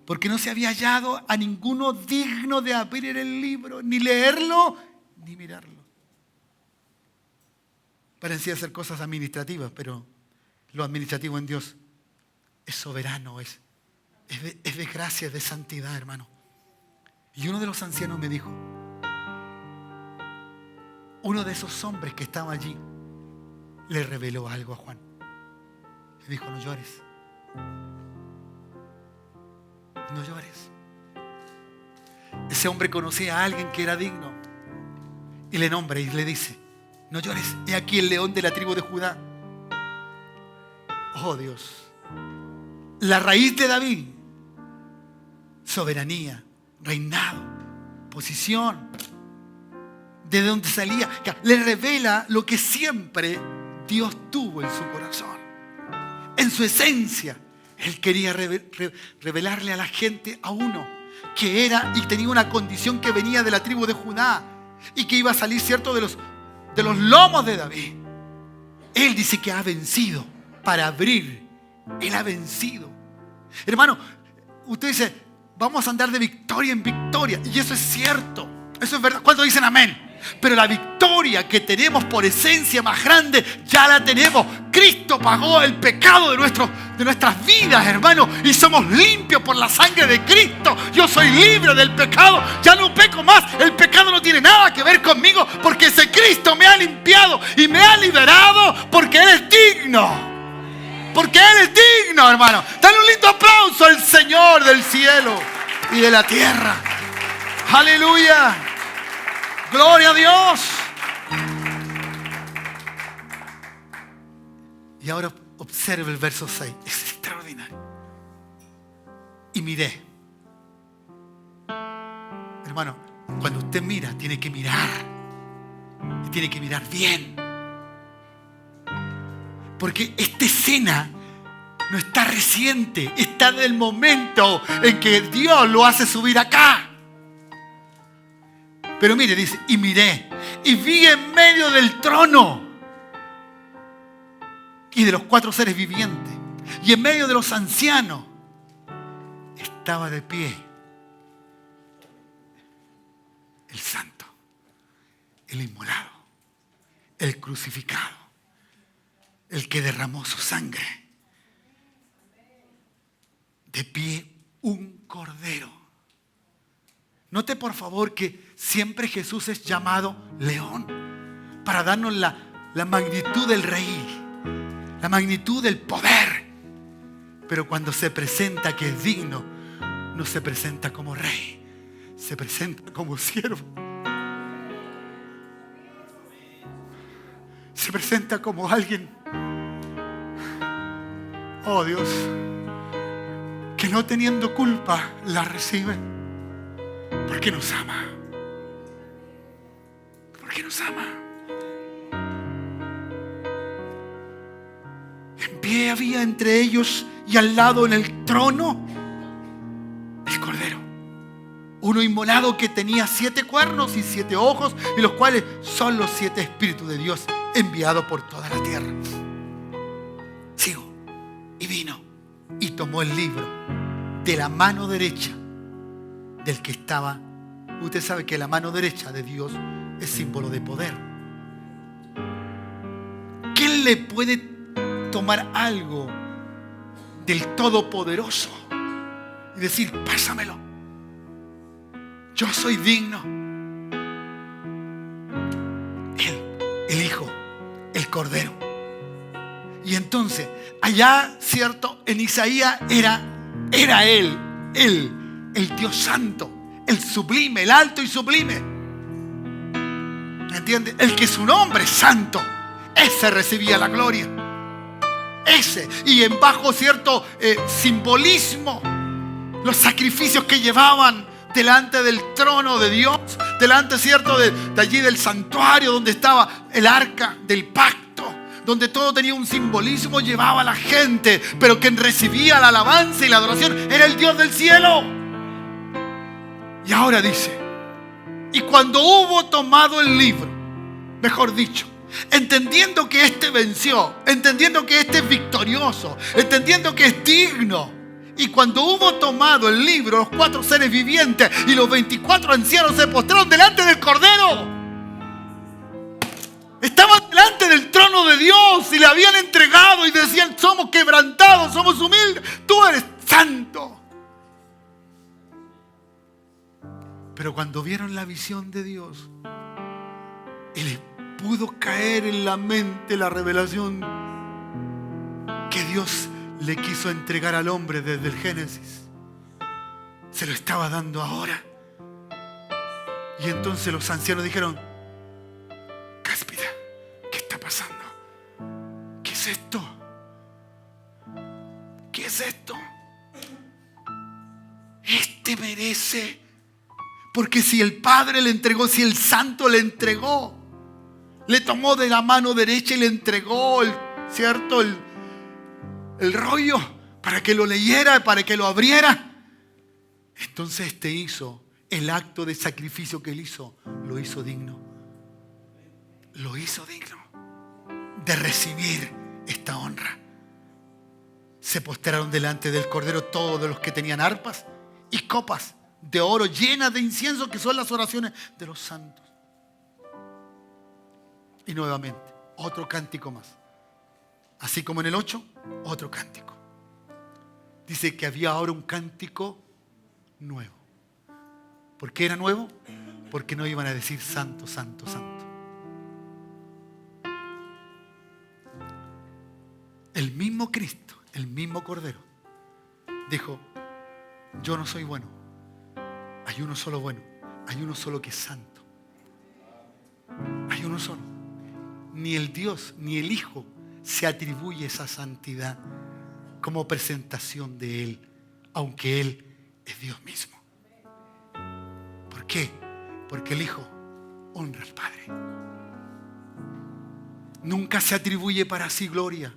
porque no se había hallado a ninguno digno de abrir el libro, ni leerlo, ni mirarlo. Parecía hacer cosas administrativas, pero lo administrativo en Dios es soberano, es de gracia, es de santidad, hermano. Y uno de los ancianos me dijo, uno de esos hombres que estaba allí le reveló algo a Juan. Le dijo, no llores. No llores. Ese hombre conocía a alguien que era digno. Y le nombra y le dice, no llores. He aquí el león de la tribu de Judá. Oh Dios. La raíz de David. Soberanía, reinado, posición. De donde salía. Le revela lo que siempre Dios tuvo en su corazón. En su esencia. Él quería revelarle a la gente a uno que era y tenía una condición que venía de la tribu de Judá y que iba a salir, cierto, de los lomos de David. Él dice que ha vencido para abrir. Él ha vencido. Hermano, usted dice, vamos a andar de victoria en victoria. Y eso es cierto. Eso es verdad. ¿Cuántos dicen amén? Pero la victoria que tenemos por esencia más grande, ya la tenemos. Cristo pagó el pecado de nuestras vidas, hermano. Y somos limpios por la sangre de Cristo. Yo soy libre del pecado. Ya no peco más. El pecado no tiene nada que ver conmigo. Porque ese Cristo me ha limpiado y me ha liberado. Porque Él es digno. Porque Él es digno, hermano. Dale un lindo aplauso al Señor del cielo y de la tierra. Aleluya. Gloria a Dios. Y ahora observe el verso 6. Es extraordinario. Y miré. Hermano, cuando usted mira, tiene que mirar. Y tiene que mirar bien. Porque esta escena no está reciente. Está del momento en que Dios lo hace subir acá. Pero mire, dice, y miré, y vi en medio del trono y de los 4 seres vivientes, y en medio de los ancianos, estaba de pie el santo, el inmolado, el crucificado, el que derramó su sangre. De pie un cordero. Note por favor que siempre Jesús es llamado león para darnos la magnitud del rey, la magnitud del poder. Pero cuando se presenta que es digno, no se presenta como rey, se presenta como siervo. Se presenta como alguien, oh Dios, que no teniendo culpa, la recibe. Porque nos ama. Porque nos ama. En pie había entre ellos y al lado en el trono el Cordero. Uno inmolado que tenía 7 cuernos y 7 ojos, y los cuales son los 7 espíritus de Dios enviados por toda la tierra. Sigo. Y vino y tomó el libro de la mano derecha del que estaba. Usted sabe que la mano derecha de Dios es símbolo de poder. ¿Quién le puede tomar algo del Todopoderoso y decir, pásamelo? Yo soy digno. Él, el Hijo, el Cordero. Y entonces, allá, cierto, en Isaías era Él, el Dios Santo, el sublime, el alto y sublime. ¿Me entiende? El que su nombre es santo, ese recibía la gloria. Ese, y en bajo cierto simbolismo, los sacrificios que llevaban delante del trono de Dios, delante, cierto, de allí del santuario donde estaba el arca del pacto, donde todo tenía un simbolismo, llevaba a la gente, pero quien recibía la alabanza y la adoración era el Dios del cielo. Y ahora dice, y cuando hubo tomado el libro, mejor dicho, entendiendo que este venció, entendiendo que este es victorioso, entendiendo que es digno, y cuando hubo tomado el libro, los 4 seres vivientes y los 24 ancianos se postraron delante del Cordero. Estaban delante del trono de Dios y le habían entregado y decían, somos quebrantados, somos humildes, tú eres santo. Pero cuando vieron la visión de Dios y les pudo caer en la mente la revelación que Dios le quiso entregar al hombre desde el Génesis, se lo estaba dando ahora. Y entonces los ancianos dijeron, Cáspita, ¿qué está pasando? ¿Qué es esto? ¿Qué es esto? Este merece, porque si el Padre le entregó, si el Santo le entregó, le tomó de la mano derecha y le entregó el rollo para que lo leyera, para que lo abriera. Entonces hizo el acto de sacrificio que él hizo, lo hizo digno. Lo hizo digno de recibir esta honra. Se postraron delante del Cordero todos los que tenían arpas y copas de oro llenas de incienso, que son las oraciones de los santos. Y nuevamente, otro cántico más. Así como en el 8, otro cántico. Dice que había ahora un cántico nuevo. ¿Por qué era nuevo? Porque no iban a decir santo, santo, santo. El mismo Cristo, el mismo Cordero, dijo, yo no soy bueno. Hay uno solo bueno. Hay uno solo que es santo. Hay uno solo. Ni el Dios, ni el Hijo se atribuye esa santidad como presentación de Él, aunque Él es Dios mismo. ¿Por qué? Porque el Hijo honra al Padre. Nunca se atribuye para sí gloria.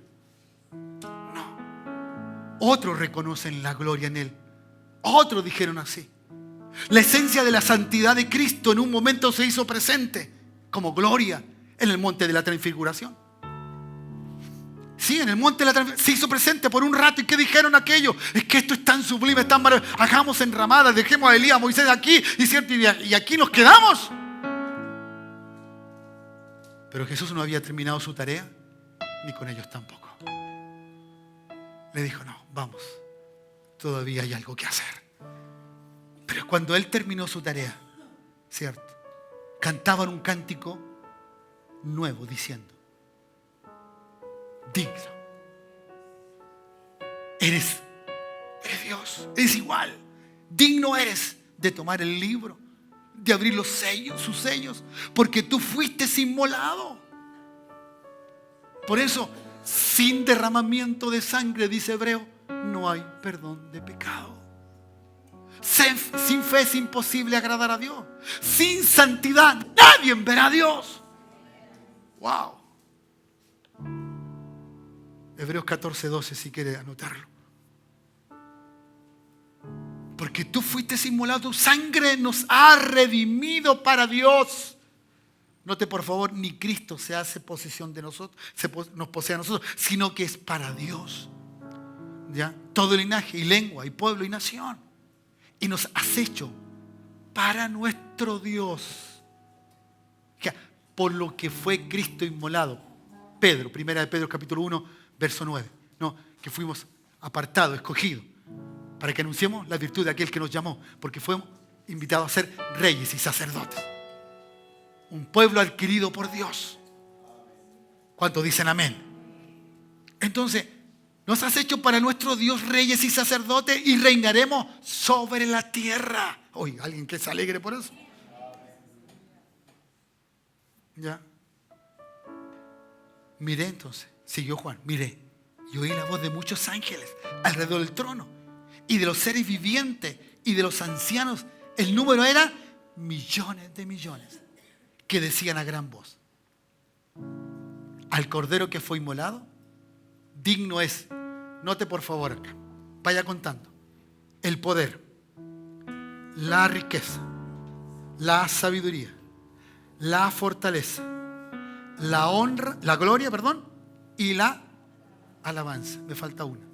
No. Otros reconocen la gloria en Él. Otros dijeron así. La esencia de la santidad de Cristo en un momento se hizo presente como gloria en el monte de la transfiguración. Sí, en el monte de la transfiguración se hizo presente por un rato. ¿Y qué dijeron aquellos? Es que esto es tan sublime, es tan maravilloso. Hagamos enramadas, dejemos a Elías, a Moisés aquí, y aquí nos quedamos. Pero Jesús no había terminado su tarea, ni con ellos tampoco. Le dijo, no, vamos, todavía hay algo que hacer. Pero cuando Él terminó su tarea, ¿cierto? Cantaban un cántico nuevo diciendo, digno. Eres Dios, eres igual. Digno eres de tomar el libro, de abrir los sellos, sus sellos, porque tú fuiste inmolado. Por eso, sin derramamiento de sangre, dice Hebreo, no hay perdón de pecado. Sin fe es imposible agradar a Dios. Sin santidad nadie verá a Dios. Wow. Hebreos 14:12, si quiere anotarlo. Porque tú fuiste inmolado, tu sangre nos ha redimido para Dios. Note por favor, ni Cristo se hace posesión de nosotros, nos posee a nosotros, sino que es para Dios. ¿Ya? Todo linaje y lengua y pueblo y nación. Y nos has hecho para nuestro Dios. Ya, por lo que fue Cristo inmolado. Pedro, primera de Pedro capítulo 1, verso 9. No, que fuimos apartados, escogidos, para que anunciemos la virtud de aquel que nos llamó, porque fuimos invitados a ser reyes y sacerdotes. Un pueblo adquirido por Dios. ¿Cuántos dicen amén? Entonces, nos has hecho para nuestro Dios reyes y sacerdotes y reinaremos sobre la tierra. Oye, alguien que se alegre por eso. ¿Ya? Miré entonces, siguió Juan, miré, y oí la voz de muchos ángeles alrededor del trono y de los seres vivientes y de los ancianos. El número era millones de millones, que decían a gran voz: al cordero que fue inmolado, digno es. Note por favor acá, vaya contando: el poder, la riqueza, la sabiduría, la fortaleza, la honra, la gloria, y la alabanza. Me falta una.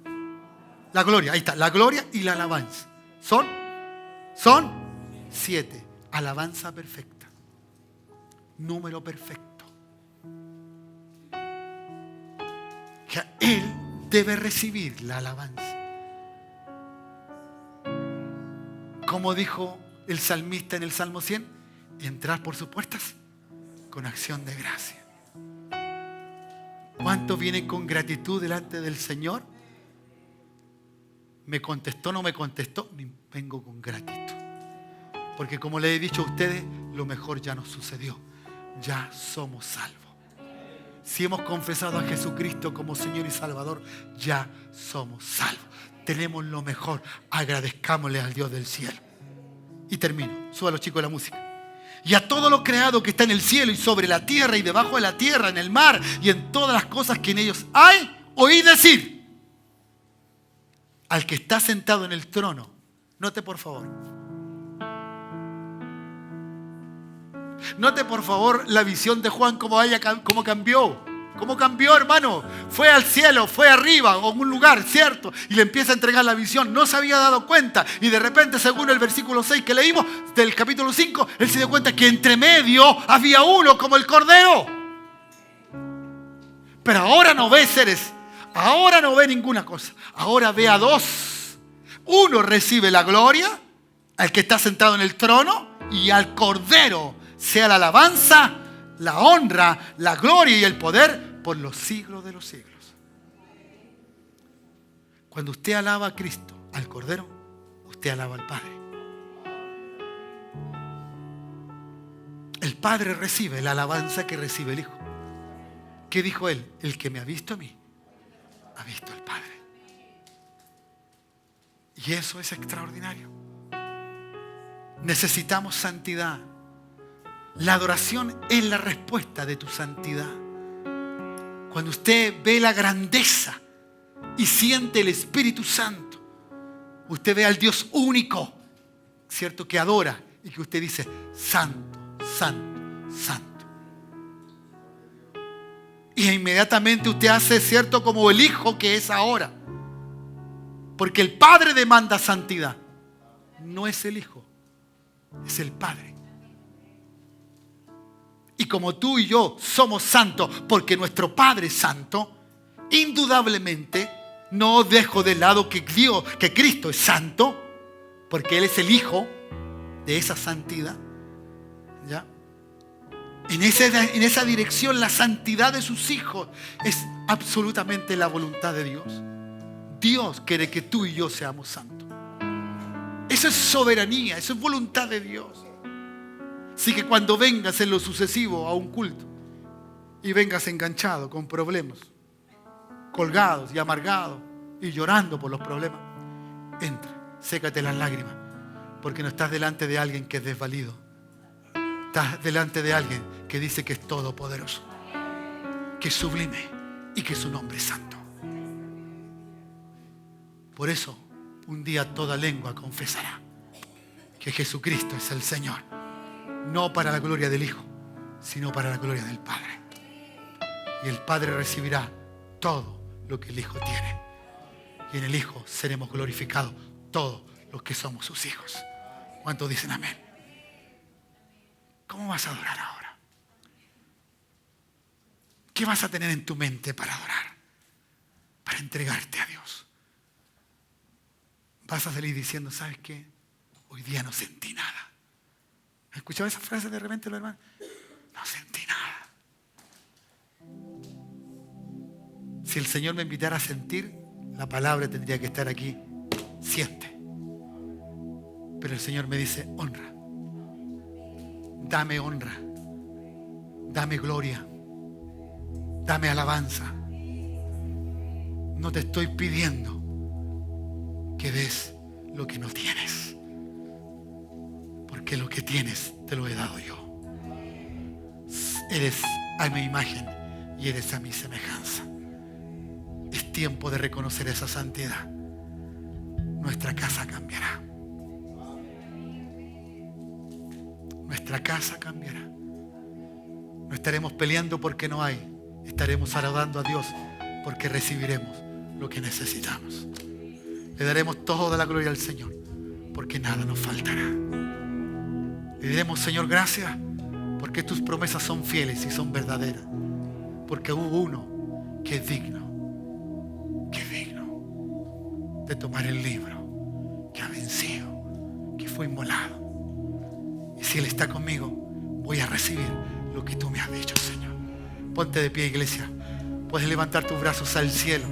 La gloria, ahí está, la gloria y la alabanza. Son 7. Alabanza perfecta. Número perfecto. Que Él debe recibir la alabanza. Como dijo el salmista en el Salmo 100, entrar por sus puertas con acción de gracia. ¿Cuántos vienen con gratitud delante del Señor? ¿Me contestó, no me contestó? Vengo con gratitud. Porque como le he dicho a ustedes, lo mejor ya nos sucedió. Ya somos salvos. Si hemos confesado a Jesucristo como Señor y Salvador, ya somos salvos. Tenemos lo mejor. Agradezcámosle al Dios del cielo. Y termino. Suba a los chicos de la música. Y a todo lo creado que está en el cielo y sobre la tierra y debajo de la tierra, en el mar y en todas las cosas que en ellos hay, oí decir al que está sentado en el trono. Note por favor. Note por favor la visión de Juan, cómo cambió. ¿Cómo cambió, hermano? Fue al cielo, fue arriba, o en un lugar, ¿cierto? Y le empieza a entregar la visión. No se había dado cuenta. Y de repente, según el versículo 6 que leímos del capítulo 5, él se dio cuenta que entre medio había uno como el cordero. Pero ahora no ve seres. Ahora no ve ninguna cosa. Ahora ve a dos. Uno recibe la gloria, al que está sentado en el trono, y al cordero sea la alabanza, la honra, la gloria y el poder por los siglos de los siglos. Cuando usted alaba a Cristo, al Cordero, usted alaba al Padre. El Padre recibe la alabanza que recibe el Hijo. ¿Qué dijo Él? El que me ha visto a mí, ha visto al Padre. Y eso es extraordinario. Necesitamos santidad. La adoración es la respuesta de tu santidad. Cuando usted ve la grandeza y siente el Espíritu Santo, usted ve al Dios único, ¿cierto? Que adora y que usted dice: santo, santo, santo. Y inmediatamente usted hace, ¿cierto?, como el Hijo que es ahora. Porque el Padre demanda santidad. No es el Hijo, es el Padre. Y como tú y yo somos santos porque nuestro Padre es santo, indudablemente no dejo de lado que Cristo es santo, porque Él es el Hijo de esa santidad. ¿Ya? En esa dirección, la santidad de sus hijos es absolutamente la voluntad de Dios. Dios quiere que tú y yo seamos santos. Eso es soberanía, eso es voluntad de Dios. Así que cuando vengas en lo sucesivo a un culto y vengas enganchado con problemas, colgados y amargados, y llorando por los problemas, entra, sécate las lágrimas, porque no estás delante de alguien que es desvalido. Estás delante de alguien que dice que es todopoderoso, que es sublime y que su nombre es santo. Por eso, un día toda lengua confesará que Jesucristo es el Señor, no para la gloria del Hijo, sino para la gloria del Padre. Y el Padre recibirá todo lo que el Hijo tiene. Y en el Hijo seremos glorificados todos los que somos sus hijos. ¿Cuántos dicen amén? ¿Cómo vas a adorar ahora? ¿Qué vas a tener en tu mente para adorar? Para entregarte a Dios. Vas a salir diciendo, ¿sabes qué? Hoy día no sentí nada. ¿Has escuchado esa frase de repente, los hermanos? No sentí nada. Si el Señor me invitara a sentir, la palabra tendría que estar aquí. Siente. Pero el Señor me dice, honra. Dame honra. Dame gloria. Dame alabanza. No te estoy pidiendo que des lo que no tienes. Porque lo que tienes te lo he dado yo. Eres a mi imagen y eres a mi semejanza. Es tiempo de reconocer esa santidad. Nuestra casa cambiará. Nuestra casa cambiará. No estaremos peleando porque no hay. Estaremos alabando a Dios porque recibiremos lo que necesitamos. Le daremos toda la gloria al Señor porque nada nos faltará. Le diremos, Señor, gracias porque tus promesas son fieles y son verdaderas. Porque hubo uno que es digno de tomar el libro, que ha vencido, que fue inmolado. Y si Él está conmigo, voy a recibir lo que tú me has dicho, Señor. Ponte de pie, iglesia. Puedes levantar tus brazos al cielo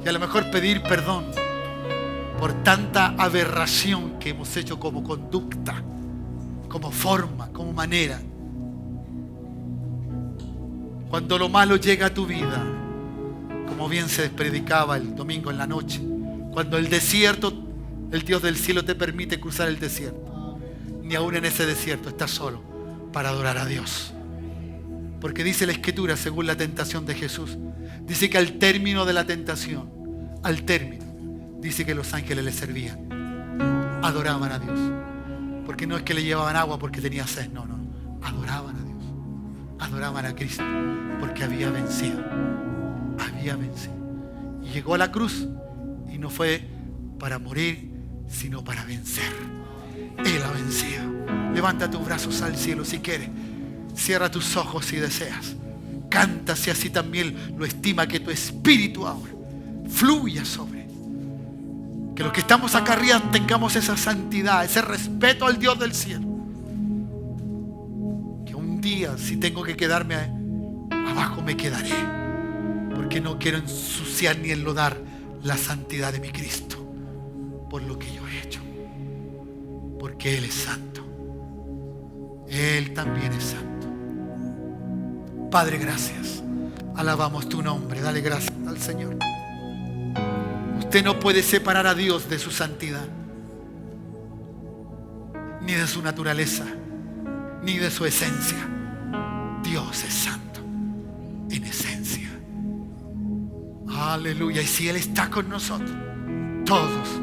y a lo mejor pedir perdón por tanta aberración que hemos hecho como conducta, como forma, como manera. Cuando lo malo llega a tu vida, como bien se predicaba el domingo en la noche, cuando el desierto, el Dios del cielo te permite cruzar el desierto, ni aún en ese desierto estás solo para adorar a Dios. Porque dice la Escritura, según la tentación de Jesús, dice que al término de la tentación, dice que los ángeles le servían, adoraban a Dios. Porque no es que le llevaban agua porque tenía sed, no, adoraban a Dios, adoraban a Cristo, porque había vencido. Y llegó a la cruz y no fue para morir, sino para vencer. Él ha vencido. Levanta tus brazos al cielo si quieres. Cierra tus ojos si deseas. Canta si así también lo estima, que tu espíritu ahora fluya sobre. Que los que estamos acá arriba tengamos esa santidad, ese respeto al Dios del cielo. Que un día, si tengo que quedarme abajo, me quedaré. Porque no quiero ensuciar ni enlodar la santidad de mi Cristo por lo que yo he hecho. Porque Él es santo. Él también es santo. Padre, gracias. Alabamos tu nombre. Dale gracias al Señor. Usted no puede separar a Dios de su santidad, ni de su naturaleza, ni de su esencia. Dios es santo en esencia. Aleluya. Y si Él está con nosotros, todos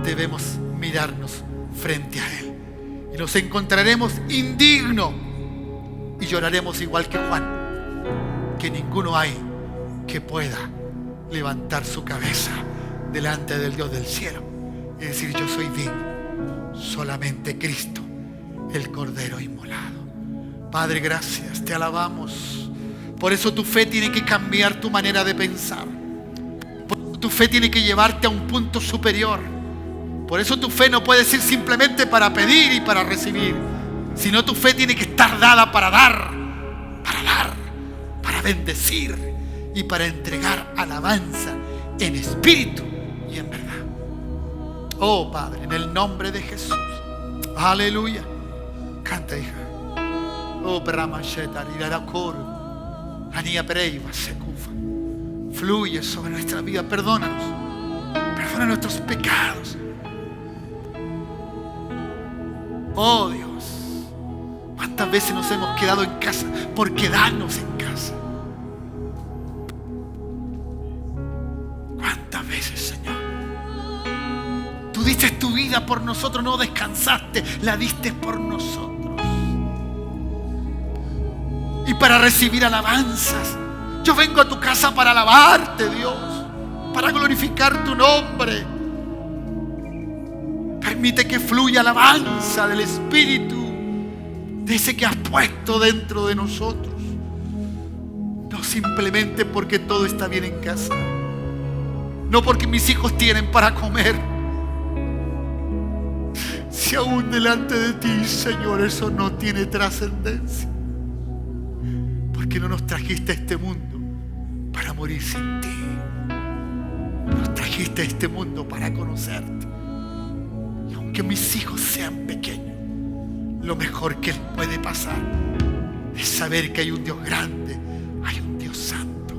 debemos mirarnos frente a Él. Y nos encontraremos indignos y lloraremos igual que Juan, que ninguno hay que pueda levantar su cabeza delante del Dios del cielo y decir, yo soy digno. Solamente Cristo, el Cordero inmolado. Padre, gracias, te alabamos. Por eso tu fe tiene que cambiar tu manera de pensar. Por eso tu fe tiene que llevarte a un punto superior. Por eso tu fe no puede ser simplemente para pedir y para recibir, sino tu fe tiene que estar dada para dar, para bendecir y para entregar alabanza en espíritu y en verdad. Oh Padre, en el nombre de Jesús. Aleluya. Canta, hija. Oh Brahmasheta, Irarakor, Ania Pereiva, Sekufa. Fluye sobre nuestra vida. Perdónanos Perdona nuestros pecados. Oh Dios, ¿cuántas veces nos hemos quedado en casa por quedarnos en casa? ¿Cuántas veces, Señor? Tú diste tu vida por nosotros, no descansaste, la diste por nosotros. Y para recibir alabanzas, yo vengo a tu casa para alabarte, Dios, para glorificar tu nombre. Permite que fluya alabanza del Espíritu, de ese que has puesto dentro de nosotros. No simplemente porque todo está bien en casa, no porque mis hijos tienen para comer. Si aún delante de ti, Señor, eso no tiene trascendencia, porque no nos trajiste a este mundo para morir sin ti. Nos trajiste a este mundo para conocerte. Y aunque mis hijos sean pequeños, lo mejor que les puede pasar es saber que hay un Dios grande, hay un Dios santo,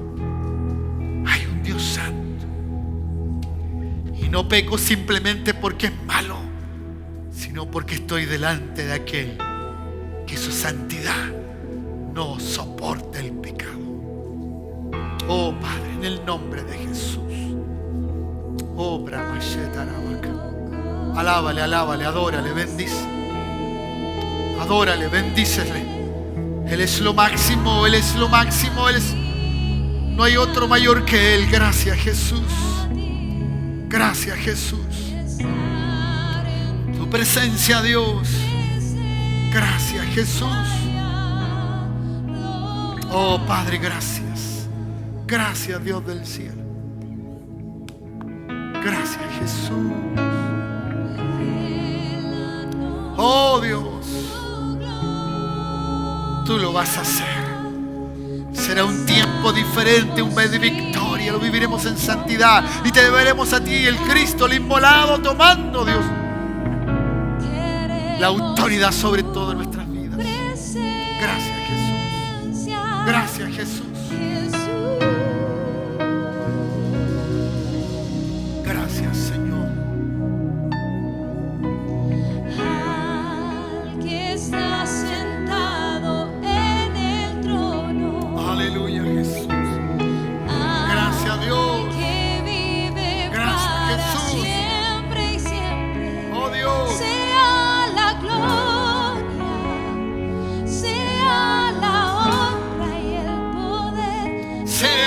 hay un Dios santo. Y no peco simplemente porque es malo, sino porque estoy delante de aquel que su santidad no soporta el pecado. Oh Padre, en el nombre de Jesús. Oh Brahmashetarabaka. Alábale, alábale, adórale, bendice. Adórale, bendícele. Él es lo máximo, Él es lo máximo, Él es... No hay otro mayor que Él. Gracias, Jesús. Gracias, Jesús. Tu presencia, Dios. Gracias, Jesús. Oh Padre, gracias. Gracias, Dios del cielo. Gracias, Jesús. Oh Dios, tú lo vas a hacer. Será un tiempo diferente, un mes de victoria. Lo viviremos en santidad y te veremos a ti, el Cristo, el inmolado, tomando, Dios, la autoridad sobre todo en nuestras vidas. Gracias, Jesús. Gracias, Jesús. Gracias, Señor. Al que está sentado en el trono. Aleluya, Jesús. Gracias, Dios. Que vive Gracias, para Jesús. siempre y siempre. Oh Dios. Sea la gloria, sea la honra y el poder. Sea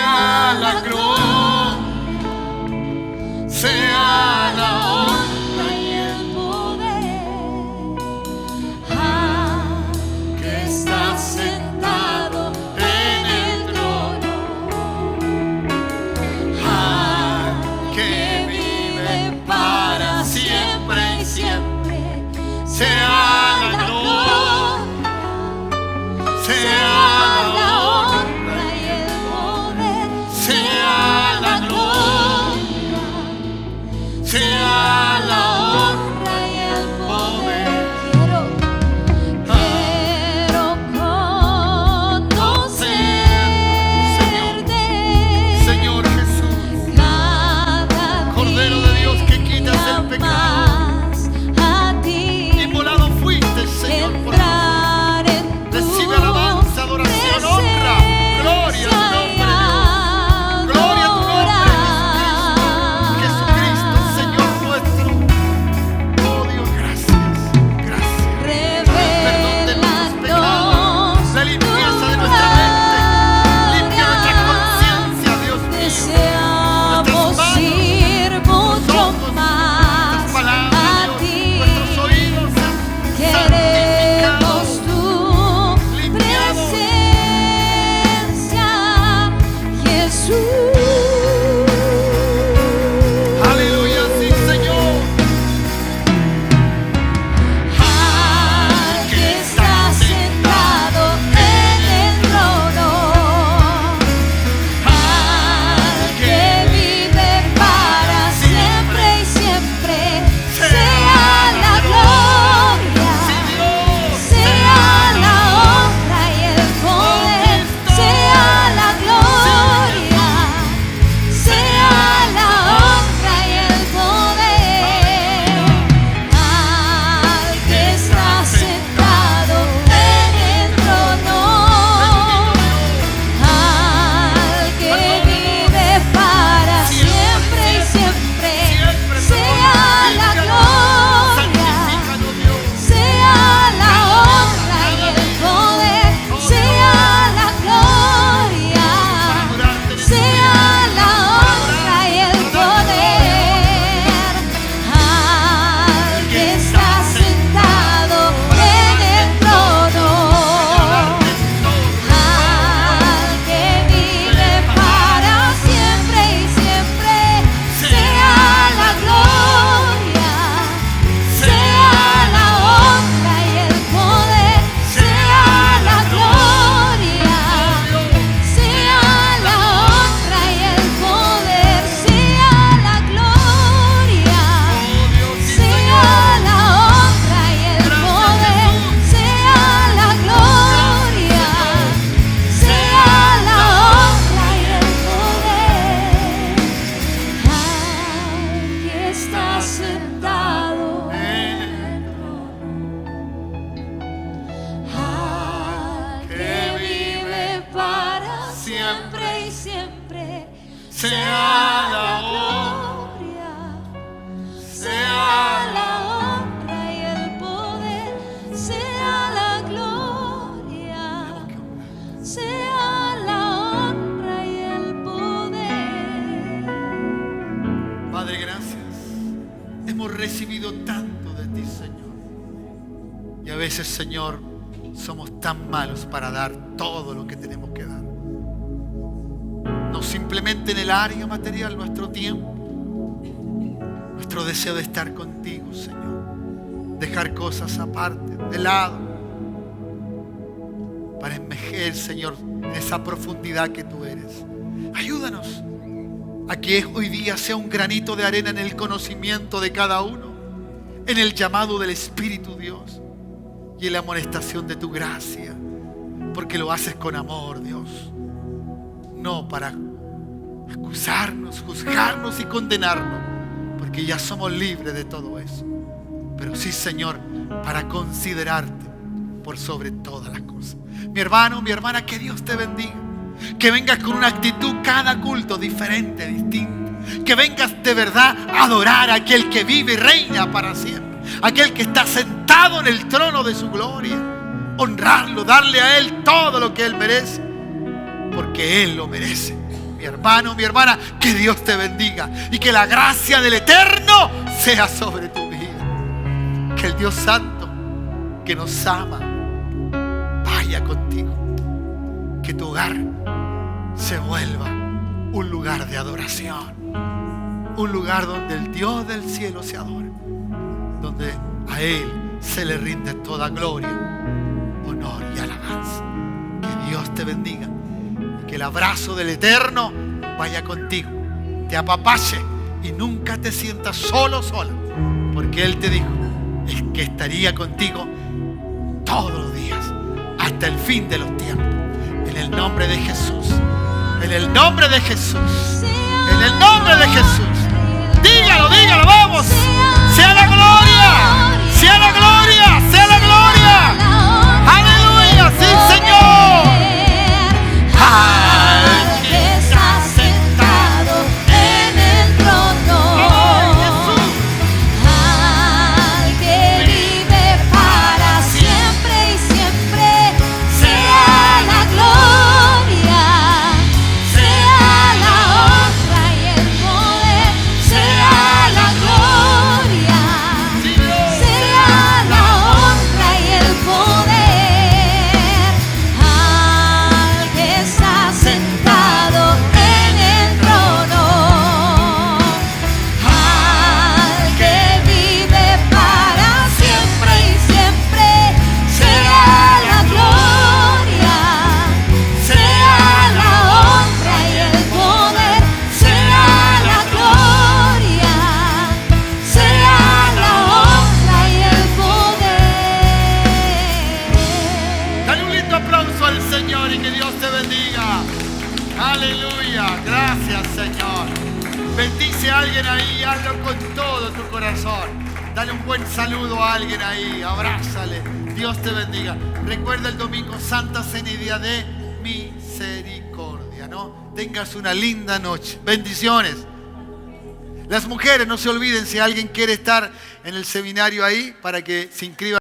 siempre y siempre sea la gloria, sea la honra y el poder, sea la gloria, sea la honra y el poder. Padre, gracias. Hemos recibido tanto de ti, Señor. Y a veces, Señor, somos tan malos para dar todo lo que tenemos que dar. No simplemente en el área material, nuestro tiempo, nuestro deseo de estar contigo, Señor. Dejar cosas aparte, de lado, para emerger, Señor, en esa profundidad que tú eres. Ayúdanos a que hoy día sea un granito de arena en el conocimiento de cada uno, en el llamado del Espíritu, Dios, y en la amonestación de tu gracia, porque lo haces con amor, Dios, no para acusarnos, juzgarnos y condenarnos, porque ya somos libres de todo eso, pero sí, Señor, para considerarte por sobre todas las cosas. Mi hermano, mi hermana, que Dios te bendiga. Que vengas con una actitud cada culto diferente, distinta. Que vengas de verdad a adorar a aquel que vive y reina para siempre. Aquel que está sentado en el trono de su gloria. Honrarlo, darle a Él todo lo que Él merece. Porque Él lo merece. Mi hermano, mi hermana, que Dios te bendiga. Y que la gracia del Eterno sea sobre tu vida. Que el Dios Santo que nos ama vaya contigo. Que tu hogar se vuelva un lugar de adoración, un lugar donde el Dios del cielo se adora, donde a Él se le rinde toda gloria, honor y alabanza. Que Dios te bendiga y que el abrazo del Eterno vaya contigo, te apapache y nunca te sientas solo, sola, porque Él te dijo es que estaría contigo todos los días hasta el fin de los tiempos. En el nombre de Jesús. En el nombre de Jesús. En el nombre de Jesús. Dígalo, dígalo, vamos. Sea la gloria. Sea la gloria. Sea la gloria. Aleluya. Sí, Señor. Al que está sentado en el trono, al que vive para siempre y siempre, sea la gloria, sea la honra y el poder, sea la gloria, sea la honra y el poder, al que está sentado en el trono, al que vive para siempre y siempre, sea la gloria, sea la honra y el poder, sea la gloria, sea la honra y el poder. Dale un lindo aplauso al Señor y que Dios te bendiga. Aleluya. Gracias, Señor. Bendice a alguien ahí, hazlo con todo tu corazón. Dale un buen saludo a alguien ahí, abrázale. Dios te bendiga. Recuerda el domingo Santa Cena y Día de Misericordia, ¿no? Tengas una linda noche. Bendiciones. Las mujeres, no se olviden, si alguien quiere estar en el seminario ahí, para que se inscriba.